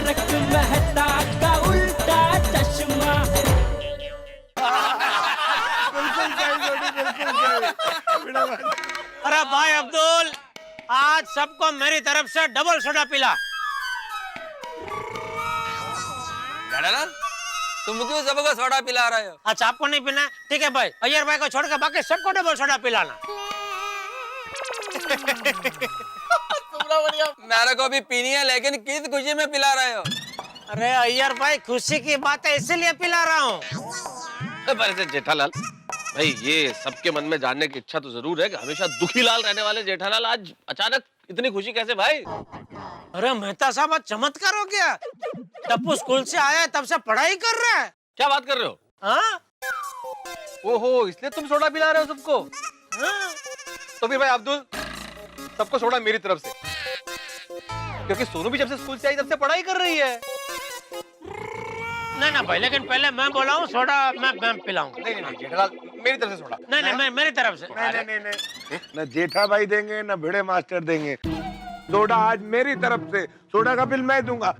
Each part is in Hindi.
तारक मेहता का उल्टा चश्मा। अरे भाई अब्दुल, आज सबको मेरी तरफ से डबल सोडा पिला। तुम क्यों सबको सोडा पिला रहे हो? अच्छा आपको नहीं पीना, ठीक है भाई, अय्यर भाई को छोड़कर बाकी सबको डबल सोडा पिलाना। मेरे को भी पीनी है, लेकिन किस खुशी में पिला रहे हो? अरे अय्यर भाई, खुशी की बात है इसीलिए पिला रहा हूँ। पर जेठालाल भाई, ये सबके मन में जानने की इच्छा तो जरूर है कि हमेशा दुखी लाल रहने वाले जेठालाल आज अचानक इतनी खुशी कैसे भाई? अरे मेहता साहब, आज चमत्कार हो गया। टप्पू स्कूल से आया है, तब से पढ़ाई कर रहा है। क्या बात कर रहे हो? हाँ? ओहो, इसलिए तुम सोडा पिला रहे हो सबको? हाँ? तो फिर भाई अब्दुल, सबको सोडा मेरी तरफ से, क्योंकि सोनू भी जब से स्कूल से आई तब से पढ़ाई कर रही है। नहीं ना भाई, लेकिन पहले मैं बोला हूँ सोडा मैं पिलाऊंगा। नहीं जेठालाल, मेरी तरफ से सोडा। नहीं, मेरी तरफ से। नहीं, न जेठा भाई देंगे न भिड़े मास्टर देंगे। सोडा आज मेरी तरफ से, सोडा का बिल मैं दूंगा।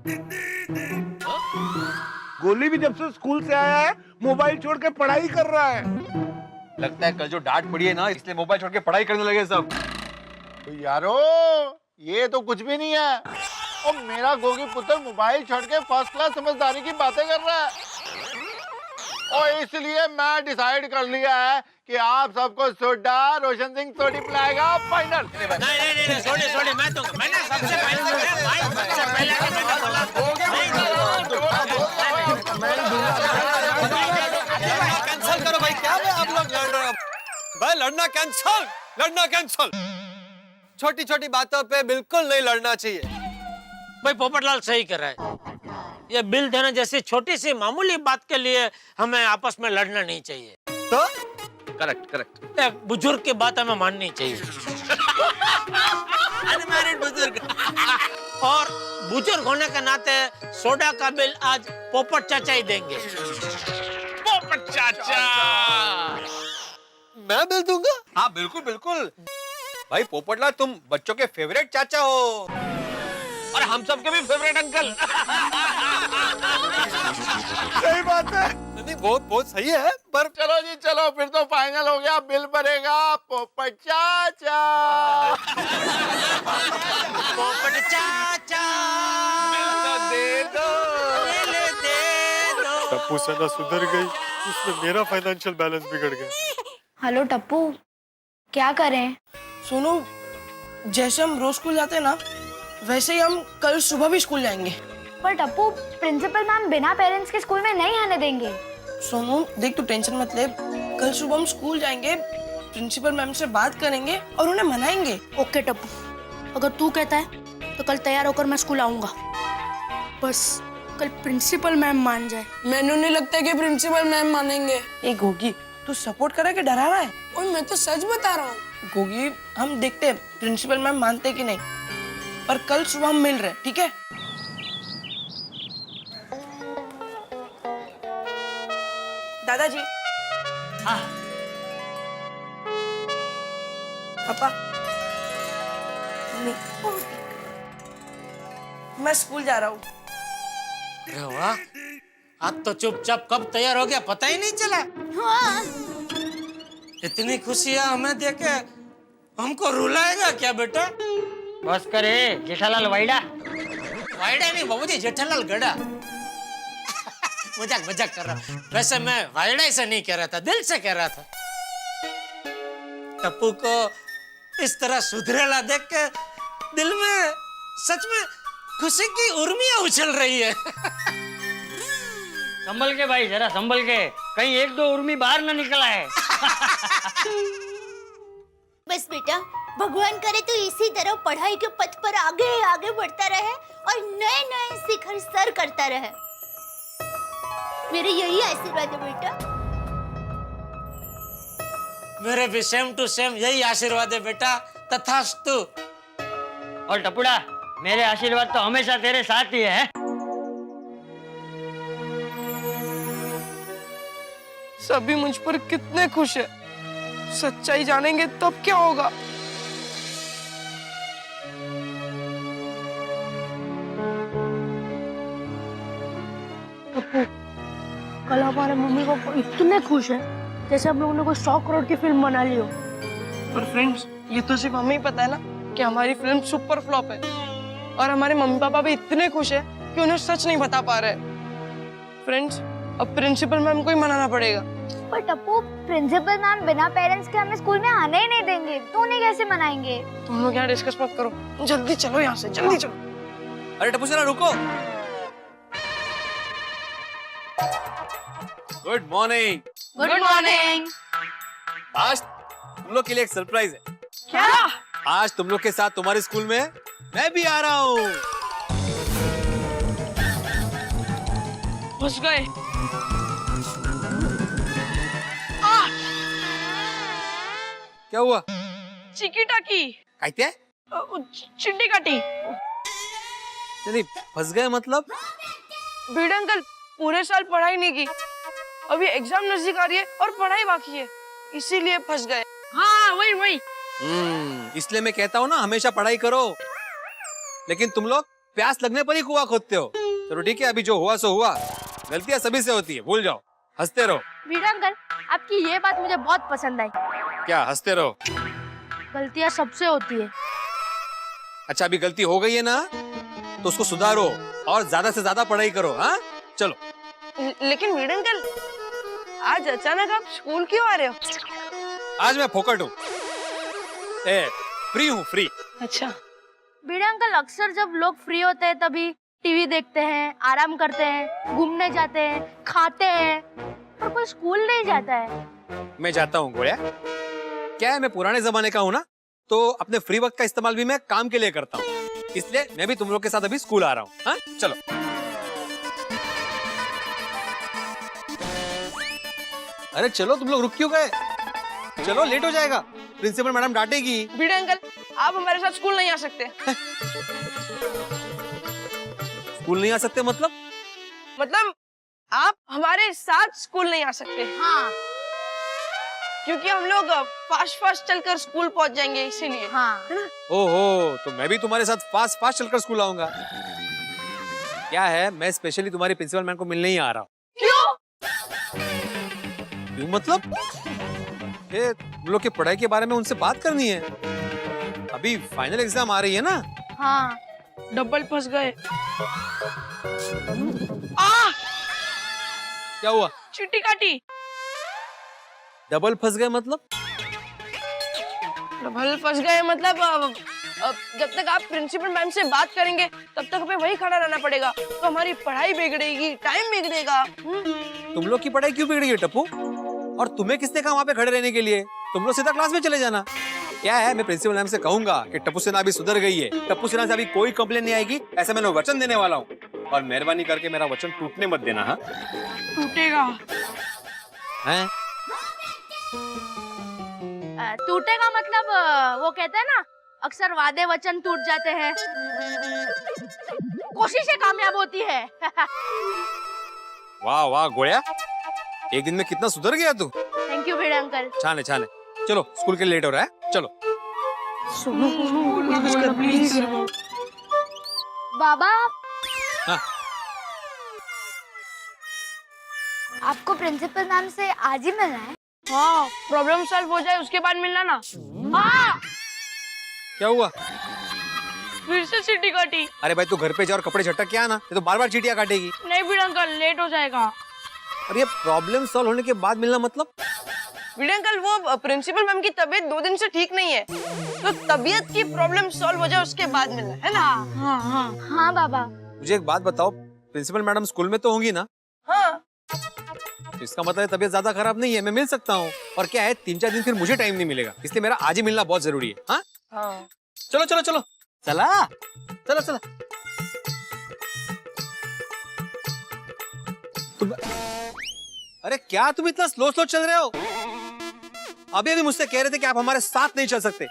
गोली भी जब से स्कूल से आया है मोबाइल छोड़ के पढ़ाई कर रहा है। लगता है कल जो डांट पड़ी है ना, इसलिए मोबाइल छोड़ के पढ़ाई करने लगे सब। तो यारो, ये तो कुछ भी नहीं है। और मेरा गोगी पुत्र मोबाइल छोड़ के फर्स्ट क्लास समझदारी की बातें कर रहा है। और इसलिए मैं डिसाइड कर लिया है कि आप सबको सोडा रोशन सिंह सोडी पिलाएगा, फाइनल। नहीं, सोडी मैं दूंगा। मैंने सबसे पहले भाई, सबसे पहले मैंने बोला कैंसिल करो भाई, क्या आप लोग लड़ रहे हो? भाई लड़ना कैंसिल, लड़ना कैंसिल। छोटी छोटी बातों पे बिल्कुल नहीं लड़ना चाहिए। भाई पोपटलाल सही कर रहा है। ये बिल देने जैसी छोटी सी मामूली बात के लिए हमें आपस में लड़ना नहीं चाहिए। तो करेक्ट। एक बुजुर्ग की बात हमें माननी चाहिए। अनमैरिड बुजुर्ग। और बुजुर्ग होने के नाते सोडा का बिल आज पोपट चाचा ही देंगे। पोपट चाचा, मैं बिल दूंगा? हाँ बिल्कुल बिल्कुल भाई पोपटलाल, तुम बच्चों के फेवरेट चाचा हो और हम सबके भी फेवरेट अंकल। सही बात है। नहीं, बहुत सही है, पर चलो जी चलो, फिर तो फाइनल हो गया। बिल भरेगा पोपट चाचा। पोपट चाचा दे दो। टप्पू सेना सुधर गई, उसमें मेरा फाइनेंशियल बैलेंस बिगड़ गया। हेलो टप्पू, क्या करें? सोनू, जैसे हम रोज स्कूल जाते हैं ना, वैसे ही हम कल सुबह भी स्कूल जाएंगे। पर टप्पू, प्रिंसिपल मैम बिना पेरेंट्स के स्कूल में नहीं आने देंगे। सोनू देख, तू टेंशन मत ले। कल सुबह हम स्कूल जाएंगे, प्रिंसिपल मैम से बात करेंगे और उन्हें मनाएंगे। ओके टप्पू, अगर तू कहता है तो कल तैयार होकर मैं स्कूल आऊंगा। बस कल प्रिंसिपल मैम मान जाए। मैंने नहीं लगता कि प्रिंसिपल मैम मानेंगे। ए गोगी, तू सपोर्ट कर रहा है कि डरा रहा है? और मैं तो सच बता रहा हूँ। गोगी, हम देखते हैं प्रिंसिपल मैम मानते कि नहीं, पर कल सुबह हम मिल रहे, ठीक है? दादाजी। हाँ। पापा, मम्मी, मैं स्कूल जा रहा हूँ। अरे वाह, आज तो चुपचाप कब तैयार हो गया पता ही नहीं चला। हाँ। इतनी खुशियाँ हमें देके हमको रुलाएगा क्या बेटा? बस करे जेठालाल वाइडा। वाइडा नहीं बाबूजी, जेठालाल गड़ा। मजाक कर रहा। वैसे मैं वाइडा से नहीं कह रहा था, दिल से कह रहा था। टप्पू को इस तरह सुधरेला देख के दिल में सच में खुशी की उर्मियां उछल रही है। संभल के भाई, जरा संभल के, कहीं एक दो उर्मी बाहर ना निकला है। बस बेटा, भगवान करे तो इसी तरह पढ़ाई के पथ पर आगे आगे बढ़ता रहे और नए नए शिखर सर करता रहे। मेरे यही आशीर्वाद है बेटा। मेरे भी सेम टू सेम यही आशीर्वाद है बेटा, तथास्तु। और टपुड़ा, मेरे आशीर्वाद तो हमेशा तेरे साथ ही है। सभी मुझ पर कितने खुश है। सच्चाई जानेंगे तब क्या होगा। टप्पू, कल हमारे मम्मी पापा इतने खुश हैं जैसे हम लोगों ने कोई 100 करोड़ की फिल्म बना ली हो। पर फ्रेंड्स, ये तो सिर्फ हमें ही पता है ना कि हमारी फिल्म सुपर फ्लॉप है, और हमारे मम्मी पापा भी इतने खुश हैं कि उन्हें सच नहीं बता पा रहे। फ्रेंड्स, अब प्रिंसिपल मैम को ही मनाना पड़ेगा। पर टप्पू, प्रिंसिपल मैम बिना पेरेंट्स के हमें स्कूल में आने ही नहीं देंगे, तो उन्हें कैसे मनाएंगे? तुम लोग यहाँ डिस्कस मत करो, जल्दी चलो यहाँ से, जल्दी चलो। अरे टप्पू सेना रुको। Good morning. Good morning. आज तुम लोग के लिए एक सरप्राइज है। क्या? आज तुम लोग के साथ तुम्हारे स्कूल में मैं भी आ रहा हूँ। फंस गए। क्या हुआ? चिकी टाकी, कहते चिट्टी काटी। नहीं, फंस गए मतलब? बीड अंकल, पूरे साल पढ़ाई नहीं की, अभी एग्जाम नजदीक आ रही है और पढ़ाई बाकी है, इसीलिए फंस गए। हाँ, वही। इसलिए मैं कहता हूँ ना, हमेशा पढ़ाई करो, लेकिन तुम लोग प्यास लगने पर ही कुआं खोदते हो। चलो ठीक है, अभी जो हुआ सो हुआ, गलतियाँ सभी से होती है, भूल जाओ, हंसते रहो। बीड अंकल, आपकी ये बात मुझे बहुत पसंद आई। क्या हंसते रहो? गलतियाँ सबसे होती है। अच्छा, अभी गलती हो गई है ना, तो उसको सुधारो और ज्यादा से ज्यादा पढ़ाई करो। हाँ चलो। लेकिन बीड अंकल, आज अचानक आप स्कूल क्यों आ रहे हो? आज मैं फोकट हूँ, फ्री हूँ, फ्री। अच्छा। बीड अंकल, अक्सर जब लोग फ्री होते हैं तभी टीवी देखते हैं, आराम करते हैं, घूमने जाते हैं, खाते हैं, पर कोई स्कूल नहीं जाता है। मैं जाता हूँ गोया। क्या है, मैं पुराने जमाने का हूँ ना, तो अपने फ्री वक्त का इस्तेमाल भी मैं काम के लिए करता हूँ, इसलिए मैं भी तुम लोग के साथ अभी स्कूल आ रहा हूँ। हाँ चलो। अरे चलो, तुम लोग रुक क्यों गए? चलो, लेट हो जाएगा, प्रिंसिपल मैडम डांटेगी। बीड अंकल, आप हमारे साथ स्कूल नहीं आ सकते। स्कूल नहीं आ सकते मतलब? मतलब आप हमारे साथ स्कूल नहीं आ सकते। हाँ। क्योंकि हम लोग फास्ट चलकर स्कूल पहुंच जाएंगे, इसीलिए। हाँ। है ना? ओहो, तो मैं भी तुम्हारे साथ फास्ट चलकर स्कूल आऊंगा। क्या है, मैं स्पेशली तुम्हारी प्रिंसिपल मैम को मिलने ही आ रहा हूँ। क्यों मतलब? ये तुम लोग की पढ़ाई के बारे में उनसे बात करनी है। अभी फाइनल एग्जाम आ रही है ना। हाँ। डबल फंस गए। क्या हुआ? चिट्टी काटी। डबल फंस गए मतलब? डबल फंस गए मतलब जब तक आप प्रिंसिपल मैम से बात करेंगे तब तक हमें वही खड़ा रहना पड़ेगा, तो हमारी पढ़ाई बिगड़ेगी, टाइम बिगड़ेगा। तुम लोग की पढ़ाई क्यों बिगड़ी है टप्पू? और तुम्हें किसने कहा वहाँ पे खड़े रहने के लिए? तुम लोग सीधा क्लास में चले जाना। क्या है, मैं प्रिंसिपल मैम से कहूंगा कि टप्पू सेना अभी सुधर गई है, टप्पू सेना से अभी कोई कंप्लेन नहीं आएगी, ऐसा मैंने वचन देने वाला हूँ। और मेहरबानी करके मेरा वचन टूटने मत देना। हाँ टूटेगा। हैं? टूटेगा मतलब वो कहते हैं ना, अक्सर वादे वचन टूट जाते हैं, कोशिशें कामयाब होती है। वाह वाह गोया, एक दिन में कितना सुधर गया तू। Thank you Bhide uncle. छाने छाने। चलो, स्कूल के लिए लेट हो रहा है, चलो। बाबा, हाँ। आपको प्रिंसिपल मैम से आज ही मिलना है? हाँ, प्रॉब्लम सॉल्व हो जाए उसके बाद मिलना ना। हाँ। क्या हुआ? फिर से चींटी काटी। अरे भाई, तू घर पे जा और कपड़े झटक के आना, ये तो बार बार चींटियां काटेगी। नहीं बीड अंकल, लेट हो जाएगा। अरे प्रॉब्लम सॉल्व होने के बाद मिलना मतलब? बीड अंकल, वो प्रिंसिपल मैम की तबीयत 2 दिन से ठीक नहीं है, तो तबीयत की प्रॉब्लम सॉल्व हो जाए उसके बाद मिलना है ना। हाँ बाबा। मुझे एक बात बताओ, प्रिंसिपल मैडम स्कूल में तो होंगी ना? हाँ। इसका मतलब तबीयत ज्यादा खराब नहीं है, मैं मिल सकता हूँ। और क्या है, 3-4 दिन फिर मुझे टाइम नहीं मिलेगा, इसलिए मेरा आज ही मिलना बहुत जरूरी है। हाँ हाँ। चलो चलो चलो, चला चलो चलो। तुम, अरे क्या तुम इतना स्लो चल रहे हो? अभी अभी मुझसे कह रहे थे कि आप हमारे साथ नहीं चल सकते,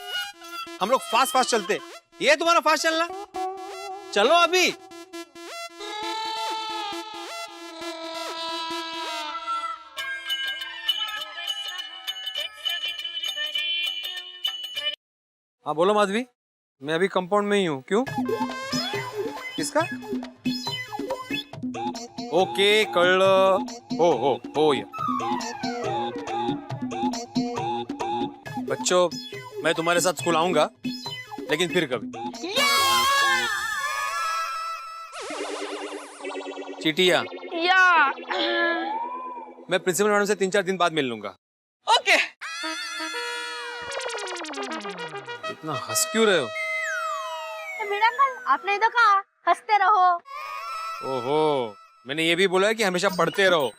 हम लोग फास्ट चलते। ये तुम्हारा फास्ट चलना? चलो अभी। हाँ बोलो माधवी, मैं अभी कंपाउंड में ही हूँ। क्यों? किसका? ओके कळलं. हो या. बच्चों, मैं तुम्हारे साथ स्कूल आऊंगा, लेकिन फिर कभी. चीटिया, या मैं प्रिंसिपल मैडम से 3-4 दिन बाद मिल लूंगा. ओके. इतना हंस क्यों रहे हो? मीरा अंकल, आपने तो कहा हंसते रहो. ओहो, मैंने ये भी बोला है कि हमेशा पढ़ते रहो.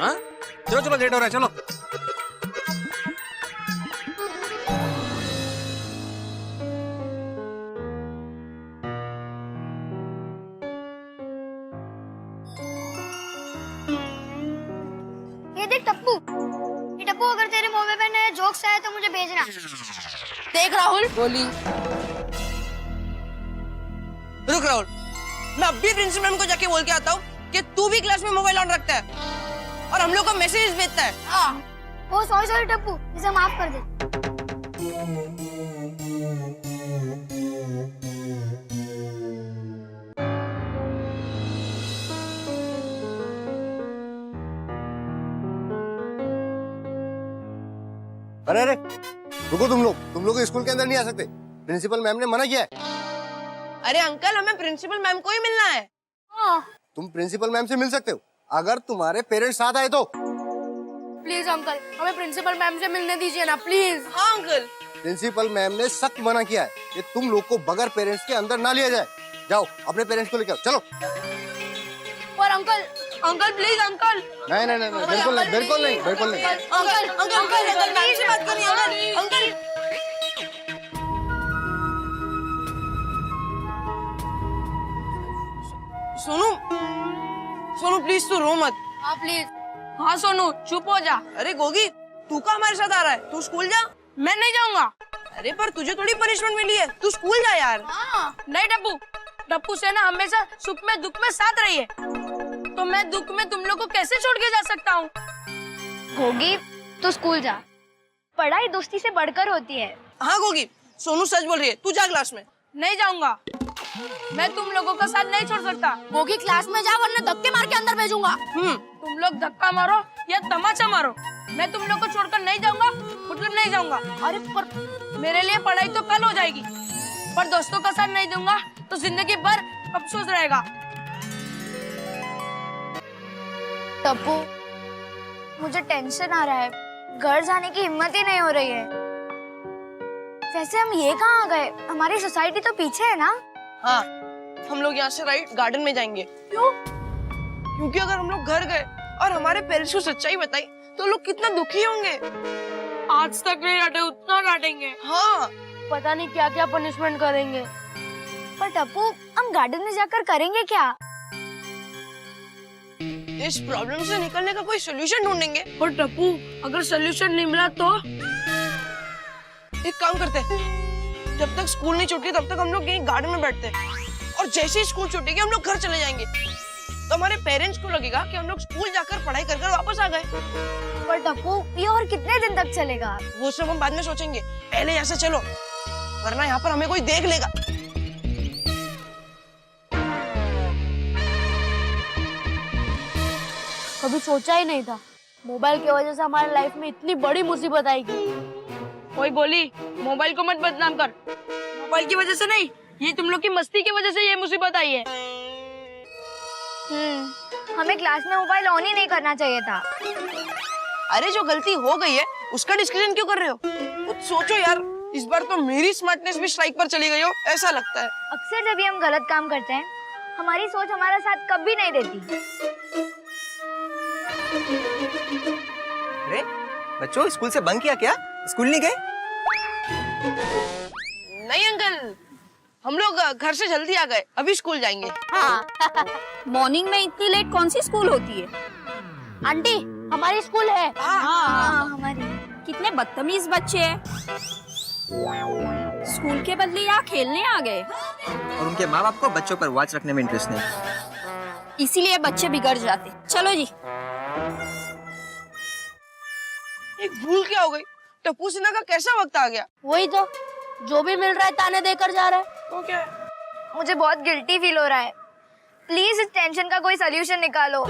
हाँ? चलो लेट हो रहा है, चलो. ये देख टप्पू, ये टप्पू अगर तेरे मोबाइल पे नए जोक्स आए तो मुझे भेजना. देख राहुल, बोली. रुक राहुल, मैं अभी प्रिंसिपल मैम को जाके बोल के आता हूँ कि तू भी क्लास में मोबाइल ऑन रखता है और हम लोग को मैसेज भेजता है. ओ सॉरी टप्पू, इसे माफ कर दे. अरे रुको, तुम लोग स्कूल के अंदर नहीं आ सकते. प्रिंसिपल मैम ने मना किया है. अरे अंकल, हमें प्रिंसिपल मैम को ही मिलना है. तुम प्रिंसिपल मैम से मिल सकते हो अगर तुम्हारे पेरेंट्स साथ आए तो. प्लीज अंकल, हमें प्रिंसिपल मैम से मिलने दीजिए ना, प्लीज. हाँ अंकल. प्रिंसिपल मैम ने सख्त मना किया है कि तुम लोग को बगैर पेरेंट्स के अंदर ना लिया जाए. जाओ अपने पेरेंट्स को लेकर चलो. पर अंकल प्लीज अंकल. नहीं, बिल्कुल नहीं. अंकल मैम से बात करिए. अंकल सोनू प्लीज तू रो मत. हाँ प्लीज. हाँ सोनू, चुप हो जा. अरे गोगी, तू का हमारे साथ आ रहा है? तू स्कूल जा. मैं नहीं जाऊंगा. अरे पर तुझे थोड़ी पनिशमेंट मिली है, तू स्कूल जा यार. नहीं टप्पू से ना हमेशा सुख में दुख में साथ रहिए, तो मैं दुख में तुम लोग को कैसे छोड़ के जा सकता हूँ? गोगी, तू स्कूल जा. पढ़ाई दोस्ती से बढ़कर होती है. हाँ गोगी, सोनू सच बोल रही है. तू जा क्लास में. नहीं जाऊंगा. मैं तुम लोगों का साथ नहीं छोड़ सकता. गोगी क्लास में जा, वरना धक्के मार के अंदर भेजूंगा. तुम लोग धक्का मारो या तमाचा मारो, मैं तुम लोग को छोड़कर नहीं जाऊंगा, मतलब नहीं जाऊंगा. अरे पर मेरे लिए पढ़ाई तो कल हो जाएगी, पर दोस्तों का साथ नहीं दूंगा तो जिंदगी भर अफसोस रहेगा. टप्पू, मुझे टेंशन आ रहा है. घर जाने की हिम्मत ही नहीं हो रही है. वैसे हम ये कहाँ आ गए? हमारी सोसाइटी तो पीछे है ना? हाँ, हम लोग यहाँ से राइट गार्डन में जाएंगे. क्यों? क्योंकि अगर हम लोग घर गए और हमारे पेरेंट्स को सच्चाई बताई तो लोग कितना दुखी होंगे. आज तक नहीं डांटे, उतना डांटेंगे. हाँ, पता नहीं क्या क्या पनिशमेंट करेंगे. पर टप्पू, हम गार्डन में जाकर करेंगे क्या? इस प्रॉब्लम से निकलने का कोई सोल्यूशन ढूंढेंगे. पर टप्पू, अगर सोल्यूशन नहीं मिला तो? एक काम करते हैं, जब तक स्कूल नहीं छूटती तब तक हम लोग यहीं गार्डन में बैठते हैं, और जैसे ही स्कूल छूटेगी हम लोग घर चले जाएंगे. तो हमारे पेरेंट्स को लगेगा कि हम लोग स्कूल जाकर पढ़ाई कर वापस आ गए. पर टप्पू, ये और कितने दिन तक चलेगा? वो सब हम बाद में सोचेंगे. पहले यहाँ से चलो, वरना यहाँ पर हमें कोई देख लेगा. कभी सोचा ही नहीं था मोबाइल की वजह से हमारी लाइफ में इतनी बड़ी मुसीबत आएगी. कोई बोली मोबाइल को मत बदनाम कर. मोबाइल की वजह से नहीं, ये तुम लोग की मस्ती की वजह से ये मुसीबत आई है. हमें क्लास में मोबाइल ऑन ही नहीं करना चाहिए था. अरे जो गलती हो गई है उसका डिस्कशन क्यों कर रहे हो? कुछ सोचो यार. इस बार तो मेरी स्मार्टनेस भी स्ट्राइक पर चली गई हो ऐसा लगता है. अक्सर जब भी हम गलत काम करते हैं, हमारी सोच हमारा साथ कभी नहीं देती. अरे बच्चों, स्कूल से बंक किया क्या? स्कूल नहीं गए? नहीं अंकल, हम लोग घर से जल्दी आ गए, अभी स्कूल जाएंगे. हाँ. मॉर्निंग में इतनी लेट कौन सी स्कूल होती है? आंटी, हमारी स्कूल है. हाँ, हमारी. कितने बदतमीज बच्चे हैं. स्कूल के बदले यहाँ खेलने आ गए. और उनके माँ बाप को बच्चों पर वॉच रखने में इंटरेस्ट नहीं, इसीलिए बच्चे बिगड़ जाते. चलो जी. एक भूल क्या हो गई? टप्पू सिन्हा का कैसा वक्त आ गया? वही तो, जो भी मिल रहा है ताने देकर जा रहा है. तो क्या? मुझे बहुत गिल्टी फील हो रहा है. प्लीज इस टेंशन का कोई सलूशन निकालो।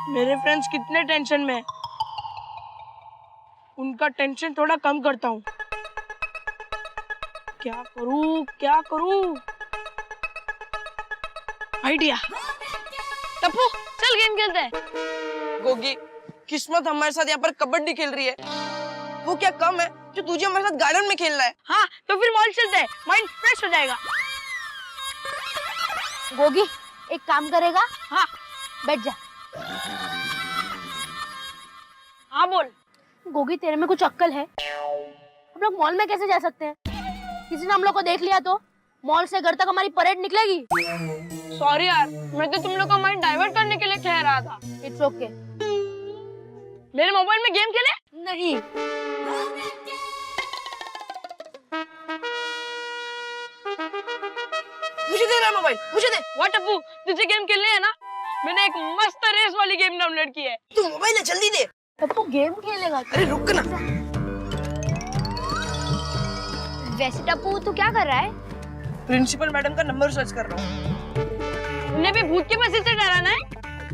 मेरे फ्रेंड्स कितने टेंशन में हैं। उनका टेंशन थोड़ा कम करता हूँ। क्या करूँ? आइडिया। टप्पू चल गेम खेलते हैं। गोगी, किस्मत हमारे साथ यहाँ पर कबड्डी खेल रही है। वो क्या कम है जो तुझे हमारे साथ गार्डन में खेलना है? हाँ तो फिर मॉल चलते हैं, माइंड फ्रेश हो जाएगा। गोगी एक काम करेगा? हाँ बैठ जा। हाँ बोल। गोगी तेरे में कुछ अक्ल है? हम लोग मॉल में कैसे जा सकते हैं? किसी ने हम लोग को देख लिया तो? मॉल से घर तक हमारी परेड निकलेगी। सॉरी यार, मैं तो तुम लोग का माइंड डाइवर्ट करने के लिए कह रहा था। It's okay. मेरे मोबाइल में गेम खेले? नहीं। मुझे दे रहा मोबाइल, मुझे दे। व्हाट अप्पू, तुझे गेम खेलने है ना? मैंने एक मस्त रेस वाली गेम डाउनलोड की है। तू मोबाइल है, जल्दी दे। टप्पू गेम खेलेगा? अरे रुक ना। वैसे टप्पू तू क्या कर रहा है? प्रिंसिपल मैडम का नंबर सर्च कर रहा हूँ। उन्हें भी भूत के मैसेज से डराना है?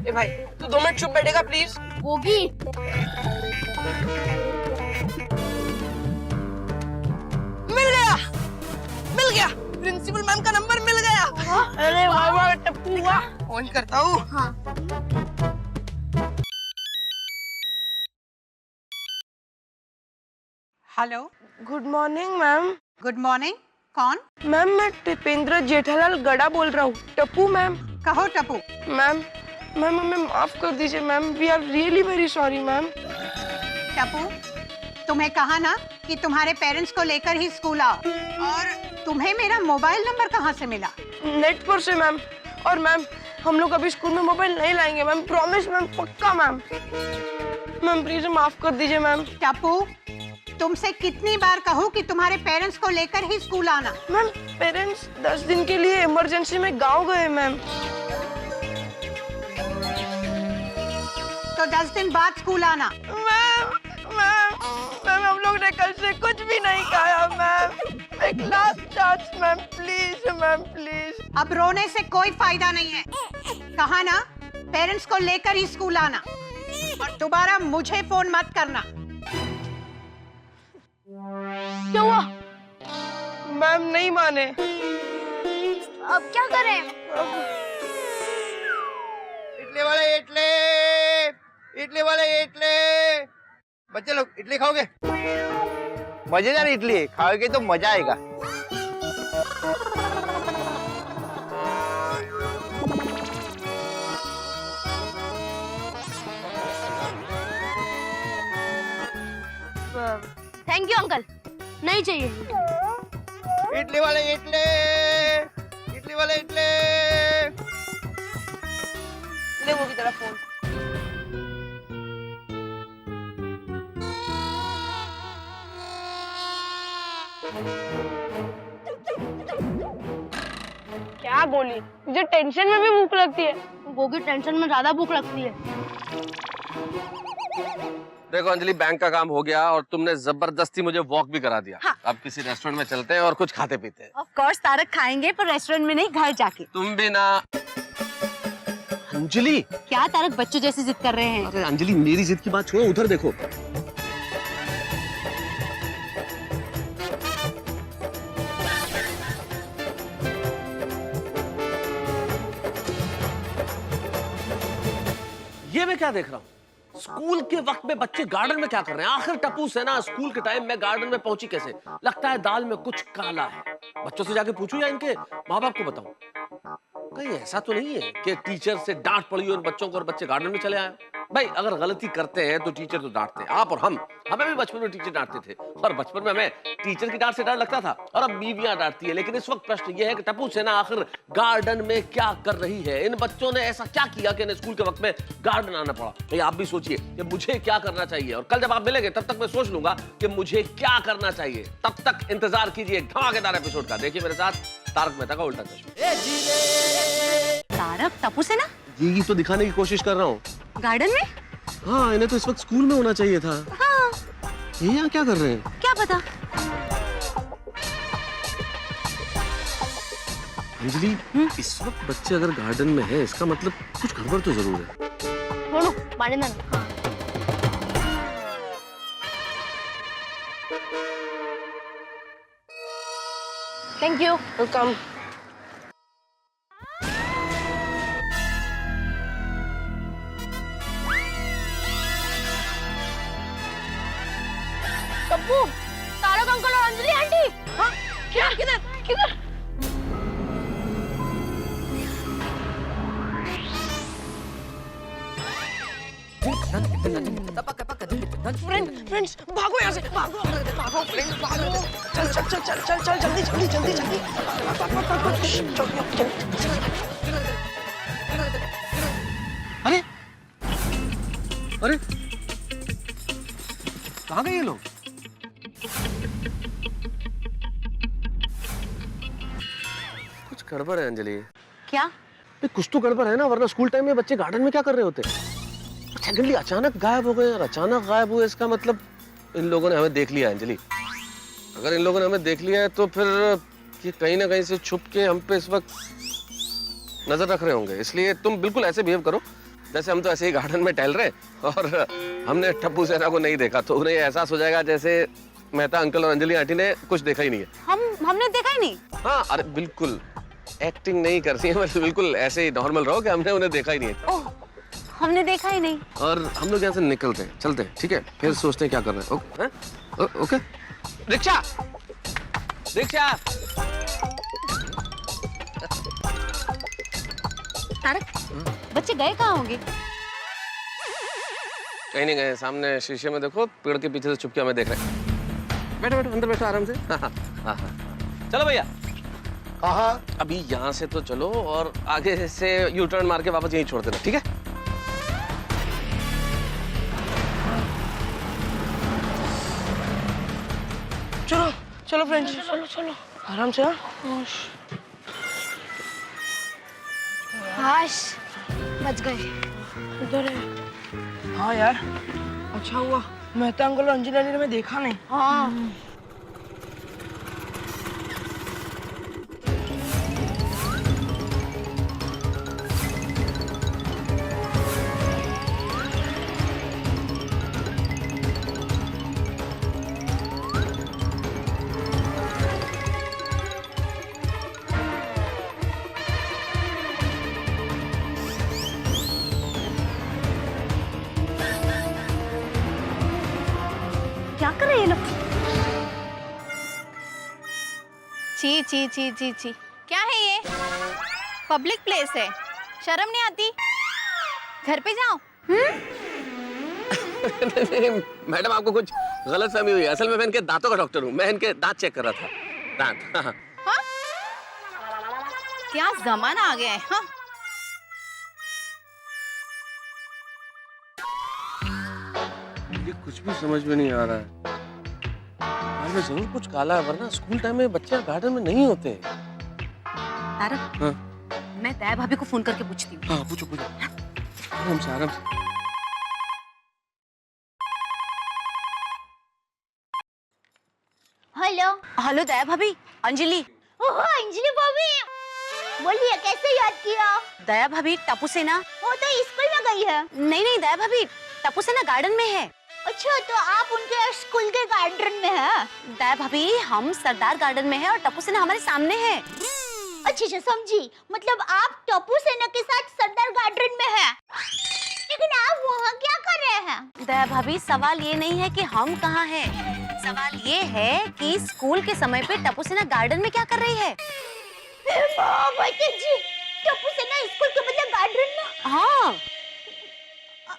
ए भाई, तू 2 मिनट चुप बैठेगा प्लीज? गोगी मिल गया। प्रिंसिपल मैम का नंबर मिल गया। अरे वाह वाह टप्पू वाह। फोन करता हूँ। हाँ। Hello. Good morning ma'am. Good morning. कौन? मैम मैं टिपेंद्र जेठालाल गड़ा बोल रहा हूँ। टप्पू मैम। कहो टप्पू। मैम हमें माफ कर दीजिए ma'am. We are really very sorry ma'am. Tappu तुम्हें कहा ना कि तुम्हारे पेरेंट्स को लेकर ही स्कूल आओ। और तुम्हें मेरा मोबाइल नंबर कहाँ से मिला? नेट पर से मैम। और मैम हम लोग अभी स्कूल में मोबाइल नहीं लाएंगे मैम, प्रॉमिस मैम, पक्का मैम। मैम प्लीज माफ कर दीजिए मैम। टप्पू तुमसे कितनी बार कहूँ कि तुम्हारे पेरेंट्स को लेकर ही स्कूल आना? मैम पेरेंट्स 10 दिन के लिए इमरजेंसी में गांव गए मैम। तो 10 दिन बाद स्कूल आना। मैम हम लोग ने कल से कुछ भी नहीं खाया मैम। एक last chance ma'am, please ma'am please. अब रोने से कोई फायदा नहीं है। कहा ना पेरेंट्स को लेकर ही स्कूल आना। और दोबारा मुझे फोन मत करना। क्या हुआ? मैम नहीं माने। अब क्या करें? इडली वाले इडली। बच्चे लोग इडली खाओगे? मजेदार इडली है, खाओगे तो मजा आएगा। थैंक यू अंकल, नहीं चाहिए। इडली वाले इडली। ले वो की तरफ फोन। क्या बोली? मुझे टेंशन में भी भूख लगती है। गोगी टेंशन में ज्यादा भूख लगती है। देखो अंजलि, बैंक का काम हो गया और तुमने जबरदस्ती मुझे वॉक भी करा दिया। हाँ। अब किसी रेस्टोरेंट में चलते हैं और कुछ खाते पीते हैं। ऑफ कोर्स तारक खाएंगे, पर रेस्टोरेंट में नहीं, घर जाके। तुम भी ना। अंजलि क्या तारक बच्चों जैसी जिद कर रहे हैं? अरे अंजलि मेरी जिद की बात छोड़ो, उधर देखो। ये मैं क्या देख रहा हूँ? स्कूल के वक्त में बच्चे गार्डन में क्या कर रहे हैं? आखिर टप्पू सेना स्कूल के टाइम में गार्डन में पहुंची कैसे? लगता है दाल में कुछ काला है। बच्चों से जाके पूछूं या इनके माँ बाप को बताऊं? कहीं ऐसा तो नहीं है कि टीचर से डांट पड़ी और बच्चों को और बच्चे गार्डन में चले आए? भाई अगर गलती करते हैं तो टीचर तो डांटते हैं। आप और हमें भी बचपन में टीचर डांटते थे और बचपन में हमें टीचर की डांट से डर लगता था और अब बीवियां डांटती है। लेकिन इस वक्त प्रश्न ये है कि टप्पू सेना आखिर गार्डन में क्या कर रही है? इन बच्चों ने ऐसा क्या किया कि इन्हें स्कूल के वक्त में गार्डन आना पड़ा? भाई आप भी सोचिए कि मुझे क्या करना चाहिए, और कल जब आप मिलेंगे तब तक मैं सोच लूंगा कि मुझे क्या करना चाहिए। तब तक इंतजार कीजिए धमाकेदार एपिसोड का। देखिए मेरे साथ तारक मेहता का उल्टा चश्मा। तारक टप्पू सेना यही तो दिखाने की कोशिश कर रहा हूँ। गार्डन में? हाँ, इन्हें तो इस वक्त स्कूल में होना चाहिए था। हाँ। ये यहाँ क्या कर रहे हैं? क्या पता। अंजलि, इस वक्त बच्चे अगर गार्डन में है, इसका मतलब कुछ गड़बड़ तो जरूर है। छोड़ो, पानी ना। Thank you. Welcome. Tappu, Tarak uncle और अंजलि आंटी। हाँ? क्या? किधर? किधर? फ्रेंड्स भागो यहाँ से, भागो भागो फ्रेंड्स भागो। चल चल चल चल चल चल जल्दी जल्दी जल्दी जल्दी। अरे अरे कहाँ गए ये लोग? कुछ गड़बड़ है अंजलि। क्या? कुछ तो गड़बड़ है ना, वरना स्कूल टाइम में बच्चे गार्डन में क्या कर रहे होते? सेकंडली अचानक गायब हो गए और अचानक गायब हुए, इसका मतलब इन लोगों ने हमें देख लिया अंजलि। अगर इन लोगों ने हमें देख लिया है तो फिर ये कहीं ना कहीं से छुप के हम पे इस वक्त नजर रख रहे होंगे। इसलिए तुम बिल्कुल ऐसे बिहेव करो जैसे हम तो ऐसे ही गार्डन में टहल रहे और हमने टप्पू सेना को नहीं देखा, तो उन्हें एहसास हो जाएगा जैसे मेहता अंकल और अंजलि आंटी ने कुछ देखा ही नहीं है। हमने देखा ही नहीं। हाँ, अरे बिल्कुल एक्टिंग नहीं करती है, बिल्कुल ऐसे ही नॉर्मल रहो कि हमने उन्हें देखा ही नहीं है। ओह, हमने देखा ही नहीं। और हम लोग यहाँ से निकलते हैं, चलते हैं, ठीक है? फिर सोचते हैं क्या करना है। ओके, हैं? ओके। Rickshaw, rickshaw. तारक, बच्चे गए कहाँ होंगे? कहीं नहीं गए, सामने शीशे में देखो, पेड़ के पीछे से छुपके हमें देख रहे हैं। बैठो बैठो, अंदर बैठो आराम से। हाँ। चलो भैया। कहाँ? अभी यहाँ से तो चलो और आगे से यू टर्न मार के वापस यहीं छोड़ देना, ठीक है? चलो चलो फ्रेंड्स, चलो चलो आराम से। हाश, बच गए। इधर है। हाँ यार, अच्छा हुआ मेहता अंकल और अंजलि ने मैं देखा नहीं। हाँ। क्या कर रहे हैं ये लोग? ची ची ची ची ची, क्या है ये? पब्लिक प्लेस है, शर्म नहीं आती? घर पे जाओ। मैडम, आपको कुछ गलतफहमी हुई है। असल में मैं इनके दांतों का डॉक्टर हूँ, मैं इनके दांत चेक कर रहा था। दांत। हाँ। क्या जमाना आ गया है। हाँ? ये कुछ भी समझ में नहीं आ रहा है। में जरूर कुछ काला है, वरना स्कूल टाइम में बच्चे गार्डन में नहीं होते। तारक, हाँ? मैं दया भाभी को फोन करके पूछती हूँ। हाँ, पूछो पूछो, आराम से आराम से। हेलो। हेलो दया भाभी, अंजलि। ओह अंजलि भाभी, बोलिए कैसे याद किया? दया भाभी, टप्पू सेना। वो तो स्कूल में गई है। नहीं नहीं दया भाभी, टप्पू सेना गार्डन में है। अच्छा, तो आप उनके स्कूल के गार्डन में हैं? दया भाभी, हम सरदार गार्डन में है और टप्पू सेना हमारे सामने है। अच्छा अच्छा, समझी। मतलब आप टप्पू सेना के साथ सरदार गार्डन में हैं। लेकिन आप वहाँ क्या कर रहे हैं? दया भाभी, सवाल ये नहीं है कि हम कहाँ हैं, सवाल ये है कि स्कूल के समय पे टप्पू सेना गार्डन में क्या कर रही है। जी, टप्पू सेना स्कूल के मतलब गार्डन में? हाँ।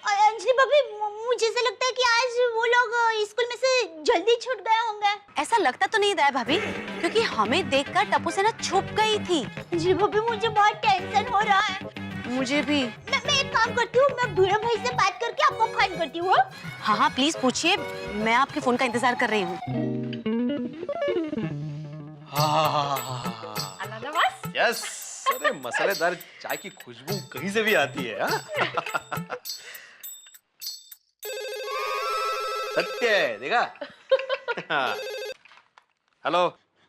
अंजलि भाभी, मुझे ऐसा लगता है कि आज वो लोग स्कूल में से जल्दी छूट गए होंगे। ऐसा लगता तो नहीं दया भाभी, क्योंकि हमें देखकर टप्पू सेना छुप गई थी। अंजलि भाभी, मुझे बहुत टेंशन हो रहा है। मुझे भी। मैं एक काम करती हूँ, मैं भूरा भाई से बात करके आपको फोन करती हूँ। हाँ हाँ प्लीज पूछिए, मैं आपके फोन का इंतजार कर रही हूँ। यस, अरे मसालेदार चाय की खुशबू कहीं से भी आती है। हाँ? सत्य है, देखा? हेलो।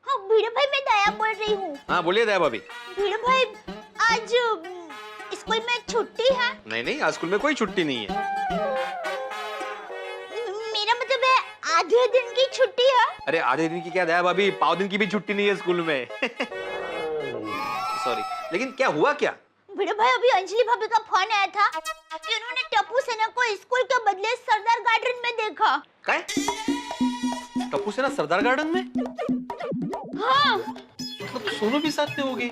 हाँ भिड़े भाई, मैं दया बोल रही हूँ। हाँ बोलिए दया भाभी। भिड़े भाई, आज स्कूल में छुट्टी है? नहीं नहीं, आज स्कूल में कोई छुट्टी नहीं है। मेरा मतलब है आधे दिन की छुट्टी है। अरे आधे दिन की क्या दया भाभी, पाव दिन की भी छुट्टी नहीं है स्कूल में। सॉरी, लेकिन क्या हुआ क्या? भिड़े भाई, अभी अंजलि भाभी का फोन आया था कि उन्होंने टप्पू सेना को स्कूल के बदले सरदार गार्डन में देखा। क्या? टप्पू सेना सरदार गार्डन में? हाँ। मतलब सोनू भी साथ में होगी?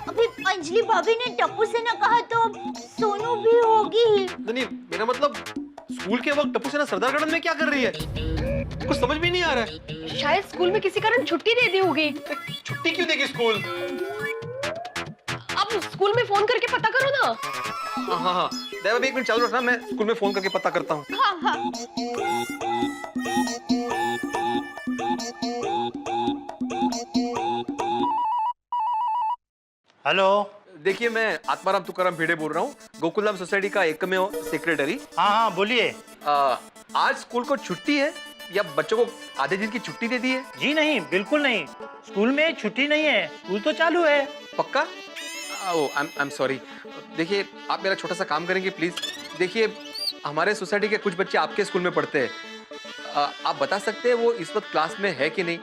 अभी अंजलि भाभी ने टप्पू सेना कहा तो सोनू भी होगी। नहीं, मेरा मतलब स्कूल के वक्त टप्पू सेना सरदार गार्डन में क्या कर रही है? कुछ समझ भी नहीं आ रहा है। शायद स्कूल में किसी कारण छुट्टी दे दी होगी। छुट्टी क्यों देगी स्कूल? अब स्कूल में फोन करके पता करो ना। हाँ हाँ, दया भाभी एक मिनट चालू रखना, मैं स्कूल में फोन करके पता करता हूँ। हाँ हाँ। हेलो, देखिए मैं आत्माराम तुकाराम भिड़े बोल रहा हूँ, गोकुलधाम सोसाइटी का एकमेव सेक्रेटरी। हाँ हाँ बोलिए। आज स्कूल को छुट्टी है या बच्चों को आधे दिन की छुट्टी दे दी है? जी नहीं, बिल्कुल नहीं, स्कूल में छुट्टी नहीं है, स्कूल तो चालू है। पक्का? आई एम सॉरी। देखिए आप मेरा छोटा सा काम करेंगे प्लीज? देखिए हमारे सोसाइटी के कुछ बच्चे आपके स्कूल में पढ़ते हैं, आप बता सकते हैं वो इस वक्त क्लास में है कि नहीं?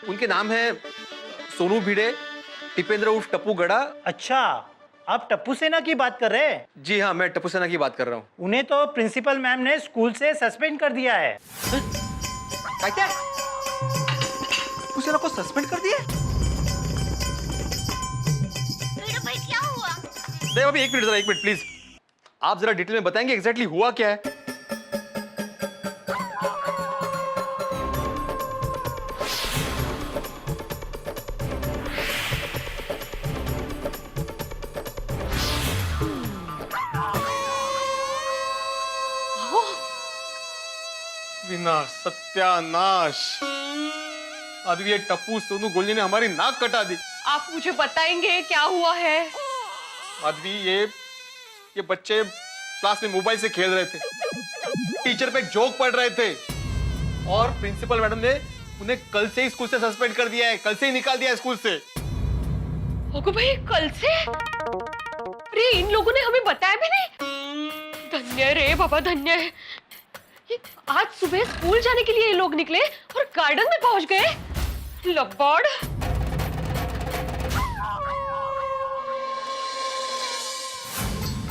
उनके नाम है सोनू भिड़े, टिपेंद्र उर्फ टप्पू गड़ा। अच्छा, आप टप्पू सेना की बात कर रहे हैं? जी हाँ, मैं टप्पू सेना की बात कर रहा हूँ। उन्हें तो प्रिंसिपल मैम ने स्कूल से सस्पेंड कर दिया है। क्या? टप्पू सेना को सस्पेंड कर दिया? भाई क्या हुआ? देखो अभी एक मिनट प्लीज, आप जरा डिटेल में बताएंगे एग्जैक्टली हुआ क्या है? विनाश, सत्यानाश। अभी ये टप्पू सोनू गोली ने हमारी नाक कटा दी। आप मुझे बताएंगे क्या हुआ है? अभी ये बच्चे क्लास में मोबाइल से खेल रहे थे, टीचर पे जोक पढ़ रहे थे और प्रिंसिपल मैडम ने उन्हें कल से ही स्कूल से सस्पेंड कर दिया है, कल से ही निकाल दिया है स्कूल से। ओगो भाई, कल से? अरे इन लोगों ने हमें बताया भी नहीं। धन्य रे बाबा, धन्य है। ये आज सुबह स्कूल जाने के लिए ये लोग निकले और गार्डन में पहुंच गए। लबाड़।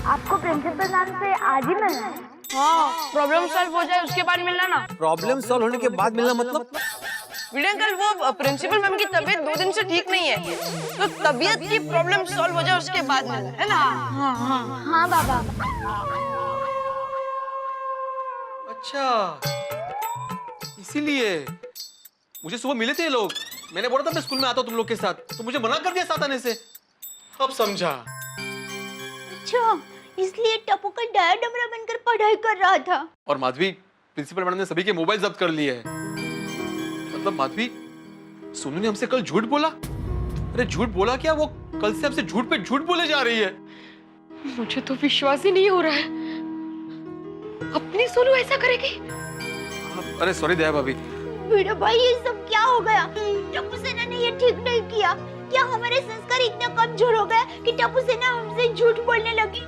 आपको प्रिंसिपल मैम से आज ही मिलना है? हाँ, प्रॉब्लम सॉल्व हो जाए उसके बाद मिलना ना। प्रॉब्लम सॉल्व होने के बाद मिलना मतलब? अंकल, वो प्रिंसिपल मैम की तबीयत 2 दिन से ठीक नहीं है, तो तबीयत की प्रॉब्लम सॉल्व हो जाए उसके बाद मिलना है ना। हाँ हाँ हाँ बाबा। अच्छा, इसीलिए मुझे सुबह मिले थे ये लोग। मैंने बोला था मैं स्कूल में आता हूँ तुम लोग के साथ, तो मुझे मना कर दिया साथ आने से। अब समझा। अच्छा, इसलिए टप्पू का डाया डमरा बनकर पढ़ाई कर रहा था। और माधवी, प्रिंसिपल मैडम ने सभी के मोबाइल जब्त कर लिए हैं। मतलब माधवी, सोनू ने हमसे कल झूठ बोला? अरे झूठ बोला क्या, वो कल से हमसे झूठ पे झूठ बोले जा रही है। मुझे तो विश्वास ही नहीं हो रहा है, अपनी सोनू ऐसा करेगी? अरे सॉरी दया भाभी। भिड़े भाई, ये सब क्या हो गया? टप्पू सेना ने ये ठीक नहीं किया। क्या हमारे संस्कार इतने कमजोर हो गए कि टप्पू सेना हमसे झूठ बोलने लगी?